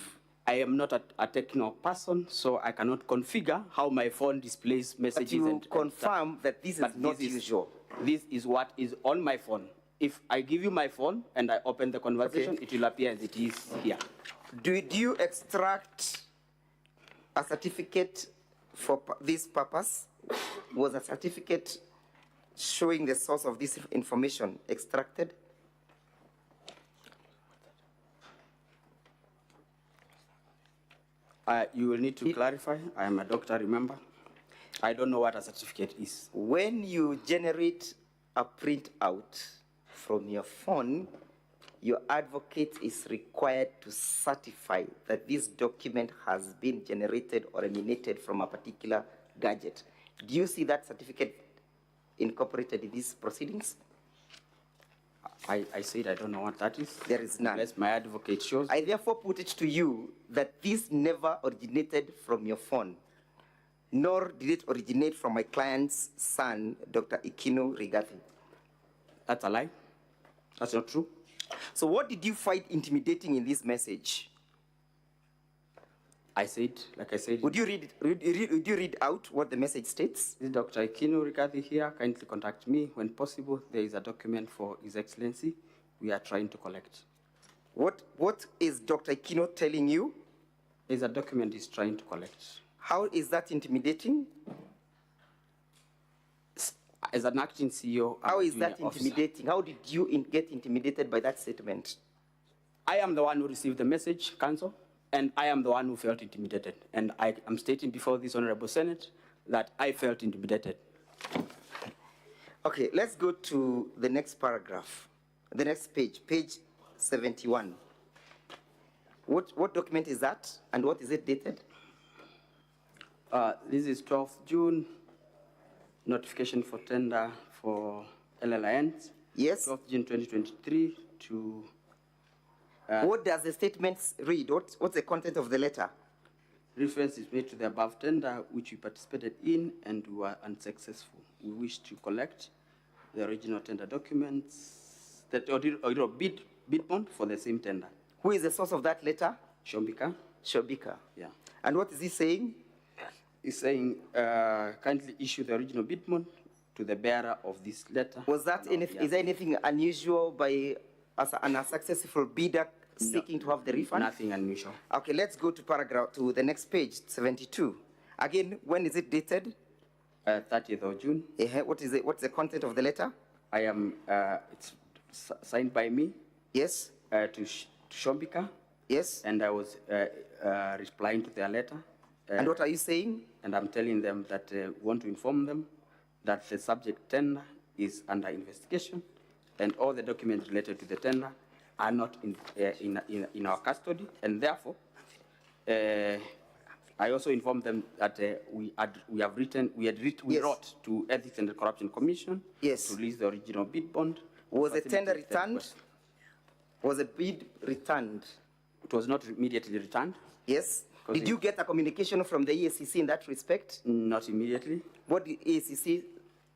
I am not a technical person, so I cannot configure how my phone displays messages. But you confirm that this is not usual. This is what is on my phone. If I give you my phone and I open the conversation, it will appear as it is here. Do you extract a certificate for this purpose? Was a certificate showing the source of this information extracted? You will need to clarify. I am a doctor, remember. I don't know what a certificate is. When you generate a printout from your phone, your advocate is required to certify that this document has been generated or emanated from a particular gadget. Do you see that certificate incorporated in these proceedings? I said I don't know what that is. There is none. Unless my advocate shows. I therefore put it to you that this never originated from your phone, nor did it originate from my client's son, Dr. Ikino Rigathi. That's a lie. That's not true. So what did you find intimidating in this message? I said, like I said... Would you read out what the message states? This is Dr. Ikino Rigathi here. Kindly contact me when possible. There is a document for His Excellency we are trying to collect. What is Dr. Ikino telling you? There is a document he's trying to collect. How is that intimidating? As an acting CEO... How is that intimidating? How did you get intimidated by that statement? I am the one who received the message, Council. And I am the one who felt intimidated. And I am stating before this Honorable Senate that I felt intimidated. Okay, let's go to the next paragraph, the next page, page 71. What document is that, and what is it dated? This is 12th June, notification for tender for LLINs. Yes. 12th June 2023 to... what does the statement read? What's the content of the letter? Reference is made to the above tender, which we participated in and were unsuccessful. We wish to collect the original tender documents, that bid bond for the same tender. Who is the source of that letter? Shombika. Shombika. Yeah. And what is he saying? He's saying, kindly issue the original bid bond to the bearer of this letter. Was that anything? Is there anything unusual by an unsuccessful bidder seeking to have the refund? Nothing unusual. Okay, let's go to the next page, 72. Again, when is it dated? 30th of June. What is it? What's the content of the letter? I am, it's signed by me. Yes. To Shombika. Yes. And I was replying to their letter. And what are you saying? And I'm telling them that we want to inform them that the subject tender is under investigation and all the documents related to the tender are not in our custody, and therefore, I also informed them that we wrote to Ethics and Corruption Commission to release the original bid bond. Was the tender returned? Was the bid returned? It was not immediately returned. Yes. Did you get a communication from the EACC in that respect? Not immediately. What did EACC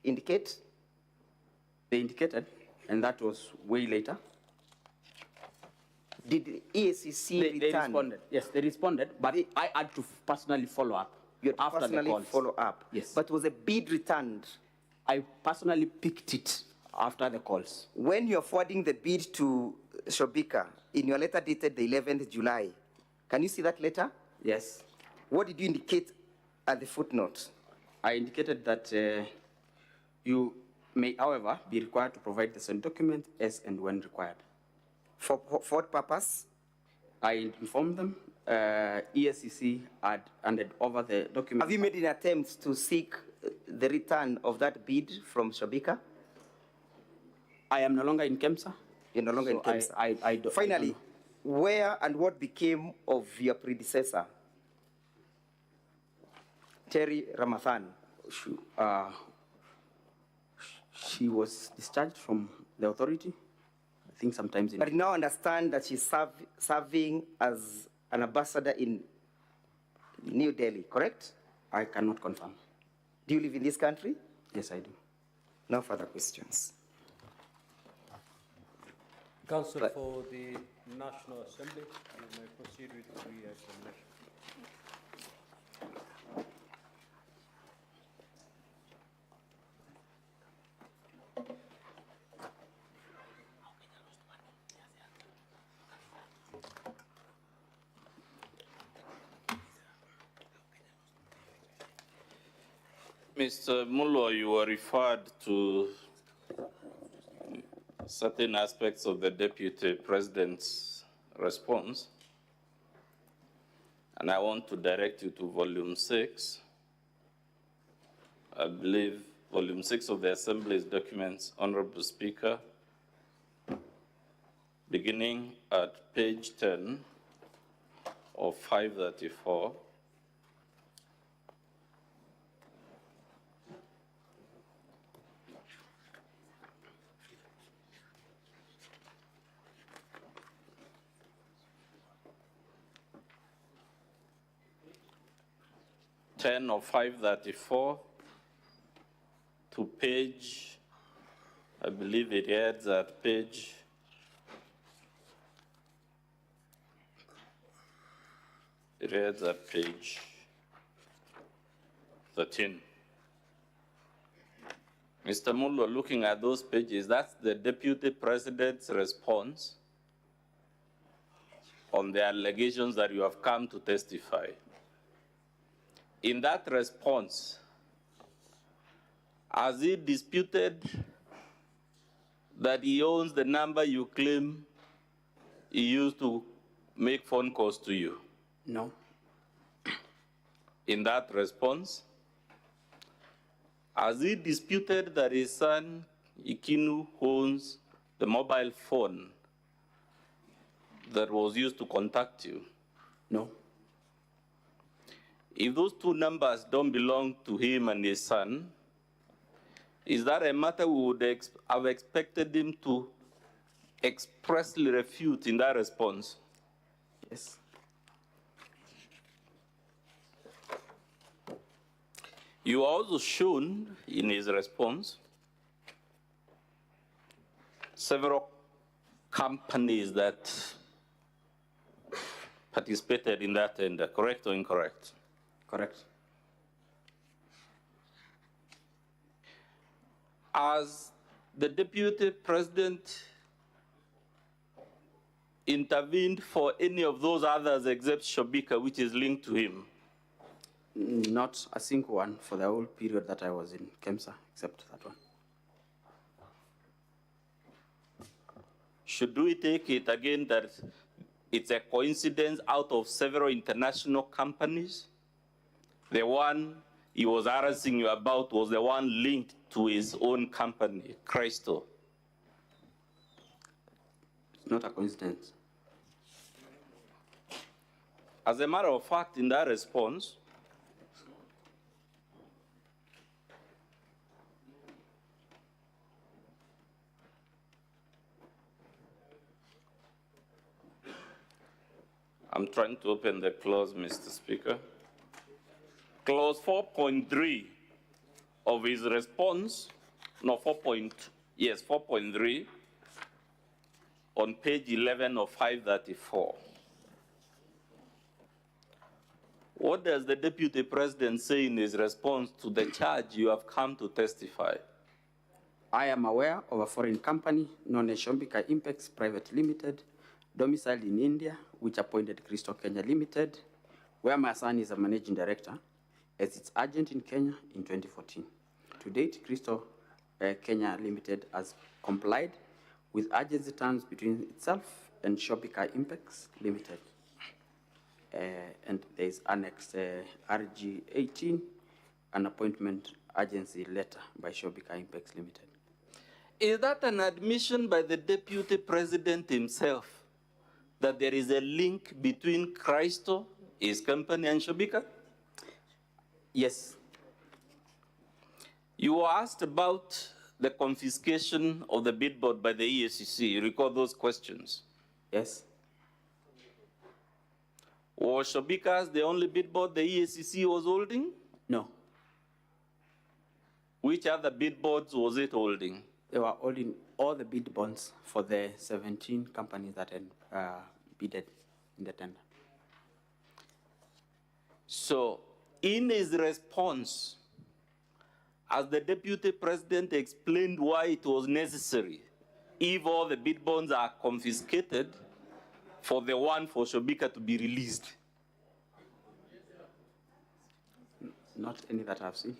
indicate? They indicated, and that was way later. Did the EACC return? They responded. Yes, they responded, but I had to personally follow up. You had to after personally the calls. follow up? Yes. But was a bid returned? I personally picked it after the calls. When you're forwarding the bid to Shobika, in your letter dated the 11th July, can you see that letter? Yes. What did you indicate at the footnote? I indicated that you may, however, be required to provide the same document as and when required. For what purpose? I informed them. ESCC had handed over the document. Have you made any attempts to seek the return of that bid from Shobika? I am no longer in KEMSA. You're no longer in KEMSA. Finally, where and what became of your predecessor, Terry Ramathan? She was discharged from the authority, I think sometimes in... But you now understand that she's serving as an ambassador in New Delhi, correct? I cannot confirm. Do you live in this country? Yes, I do. No further questions. Council for the National Assembly, you may proceed with the re-examination. Mr. Mullo, you were referred to certain aspects of the Deputy President's response, and I want to direct you to Volume 6. I believe Volume 6 of the Assembly's documents, Honorable Speaker, beginning at page 10 of 534. Of 534 to page, I believe it ends at page 13. Mr. Mullo, looking at those pages, that's the Deputy President's response on the allegations that you have come to testify. In that response, has he disputed that he owns the number you claim he used to make phone calls to you? No. In that response, has he disputed that his son, Ikinu, owns the mobile phone that was used to contact you? No. If those two numbers don't belong to him and his son, is that a matter we would have expected him to expressly refute in that response? Yes. You also shown in his response several companies that participated in that tender, correct or incorrect? Correct. Has the Deputy President intervened for any of those others except Shobika, which is linked to him? Not a single one for the whole period that I was in KEMSA, except that one. Should we take it again that it's a coincidence out of several international companies? The one he was harassing you about was the one linked to his own company, Crystal. It's not a coincidence. As a matter of fact, in that response, I'm trying to open the clause, Mr. Speaker. Clause 4.3 of his response, no, 4.3, on page 11 of 534. What does the Deputy President say in his response to the charge you have come to testify? I am aware of a foreign company known as Shombika Impex Private Limited, domiciled in India, which appointed Crystal Kenya Limited, where my son is a managing director, as its agent in Kenya in 2014. To date, Crystal Kenya Limited has complied with agency terms between itself and Shombika Impex Limited. And there is annexed RG 18, an appointment agency letter by Shombika Impex Limited. Is that an admission by the Deputy President himself that there is a link between Christo, his company, and Shombika? Yes. You were asked about the confiscation of the billboard by the EACC. You recall those questions? Yes. Was Shombika's the only billboard the EACC was holding? No. Which other billboards was it holding? They were holding all the bid bonds for the 17 companies that had bidded in the tender. So, in his response, as the Deputy President explained why it was necessary, if all the bid bonds are confiscated, for the one for Shombika to be released? Not any that I've seen.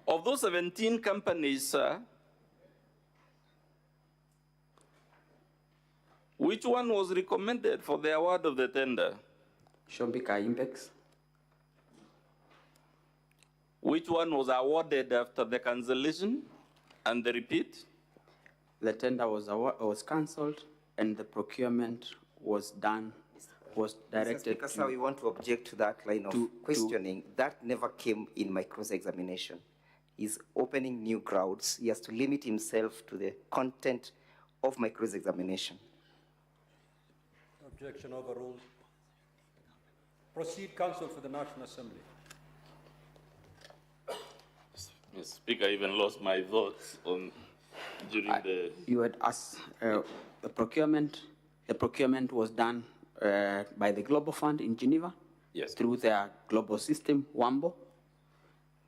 Of those 17 companies, which one was recommended for the award of the tender? Shombika Impex. Which one was awarded after the cancellation and the repeat? The tender was cancelled and the procurement was done, was directed Mr. Speaker, sir, we want to object to that line of questioning. That never came in my cross-examination. He's opening new grounds. He has to limit himself to the content of my cross-examination. Objection overruled. Proceed, Counsel for the National Assembly. Mr. Speaker, I even lost my thoughts on during the... You had asked the procurement. The procurement was done by the Global Fund in Geneva. Yes. Through their global system, WAMBO.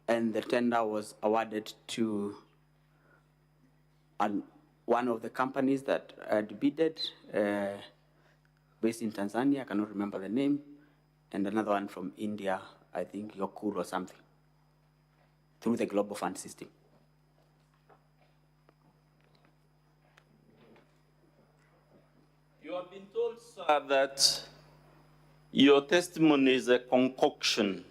And the tender was awarded to one of the companies that had bidded, based in Tanzania, I cannot remember the name, and another one from India, I think Yokur or something, through the Global Fund system. You have been told, sir, that your testimony is a concoction.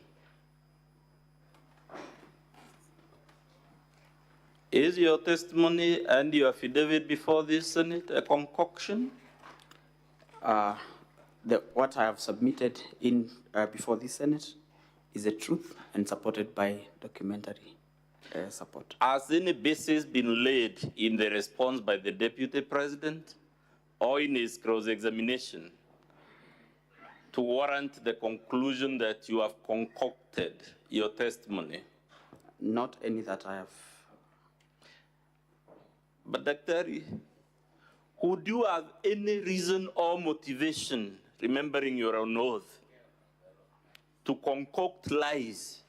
Is your testimony and your affidavit before this Senate a concoction? What I have submitted in before this Senate is the truth and supported by documentary support. Has any basis been laid in the response by the Deputy President or in his cross-examination to warrant the conclusion that you have concocted your testimony? Not any that I have. But Dr. Would you have any reason or motivation, remembering your own oath, to concoct lies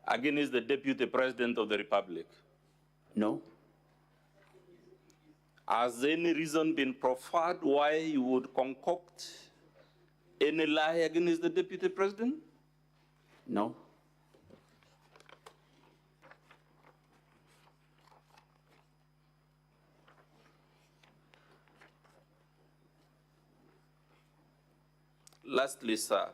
against the Deputy President of the Republic? No. Has any reason been proffered why you would concoct any lie against the Deputy President? No. Lastly, sir,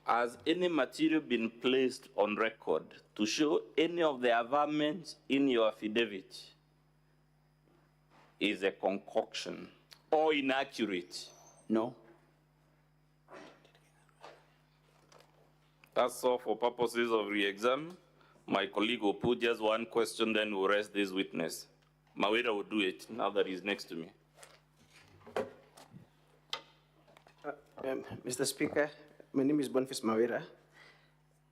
has any material been placed on record to show any of the averments in your affidavit is a concoction or inaccurate? No. That's all for purposes of re-exam. My colleague will put just one question, then we'll rest this witness. Mawira will do it now that he's next to me. Mr. Speaker, my name is Boniface Mawira.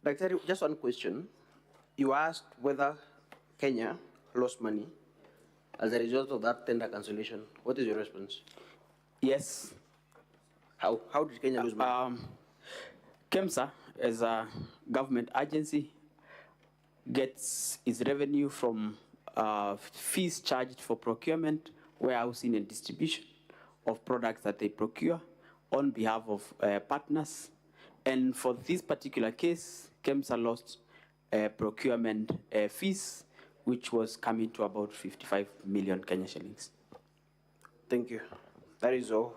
Doctor, just one question. You asked whether Kenya lost money as a result of that tender cancellation. What is your response? Yes. How did Kenya lose money? KEMSA as a government agency, gets its revenue from fees charged for procurement, warehousing, and distribution of products that they procure on behalf of partners. And for this particular case, KEMSA lost procurement fees, which was coming to about 55 million Kenya shillings. Thank you. That is all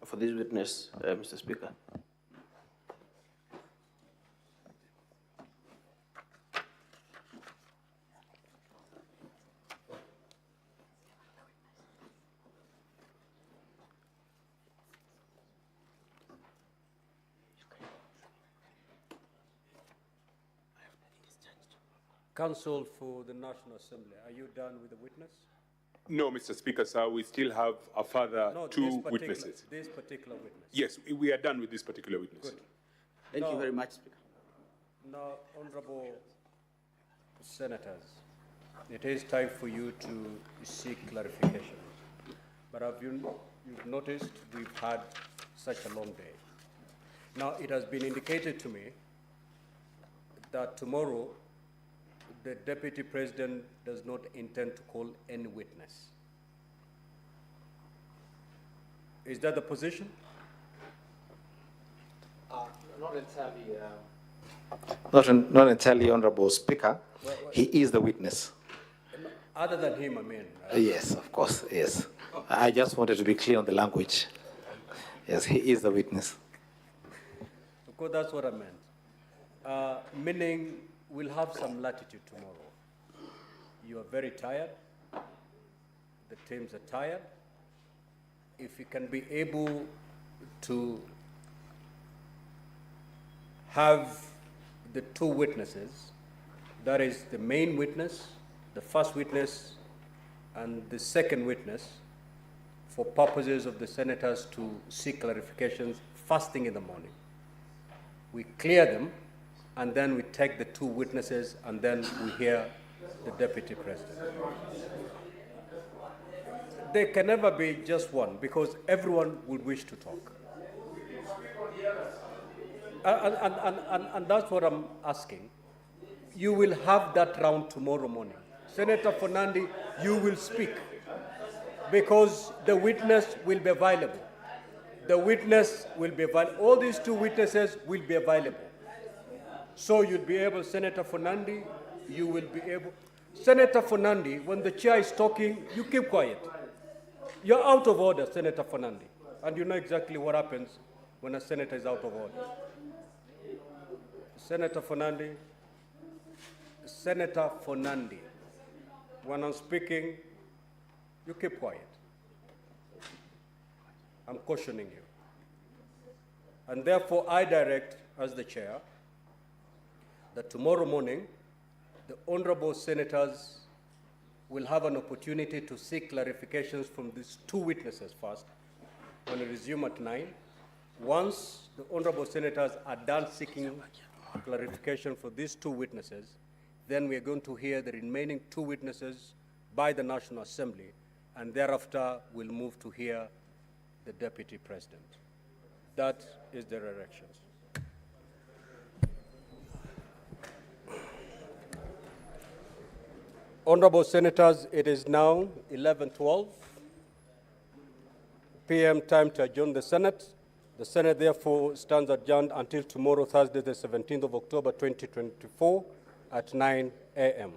for this witness, Mr. Speaker. Counsel for the National Assembly, are you done with the witness? No, Mr. Speaker, sir, we still have a further No, two witnesses. This particular witness. Yes, we are done with this particular witness. Good. Thank you very much, Speaker. Now, honorable senators, it is time for you to seek clarification. But you've noticed we've had such a long day. Now, it has been indicated to me that tomorrow the Deputy President does not intend to call any witness. Is that the position? Not entirely. Not entirely, Honorable Speaker. He is the witness. Other than him, I mean. Yes, of course, yes. I just wanted to be clear on the language. Yes, he is the witness. Of course, that's what I meant. Meaning, we'll have some latitude tomorrow. You are very tired. The teams are tired. If you can be able to have the two witnesses, that is the main witness, the first witness, and the second witness, for purposes of the senators to seek clarifications first thing in the morning. We clear them, and then we take the two witnesses, and then we hear the Deputy President. There can never be just one, because everyone would wish to talk. And that's what I'm asking. You will have that round tomorrow morning. Senator Fernandi, you will speak, because the witness will be available. The witness will be available. All these two witnesses will be available. So you'll be able, Senator Fernandi, you will be able. Senator Fernandi, when the chair is talking, you keep quiet. You're out of order, Senator Fernandi. And you know exactly what happens when a senator is out of order. Senator Fernandi, Senator Fernandi, when I'm speaking, you keep quiet. I'm cautioning you. And therefore, I direct, as the chair, that tomorrow morning, the honorable senators will have an opportunity to seek clarifications from these two witnesses first, when we resume at 9. Once the honorable senators are done seeking clarification for these two witnesses, then we are going to hear the remaining two witnesses by the National Assembly, and thereafter we'll move to hear the Deputy President. That is the directions. Honorable Senators, it is now 11:12 p.m. time to adjourn the Senate. The Senate therefore stands adjourned until tomorrow, Thursday, the 17th of October, 2024 at 9 a.m.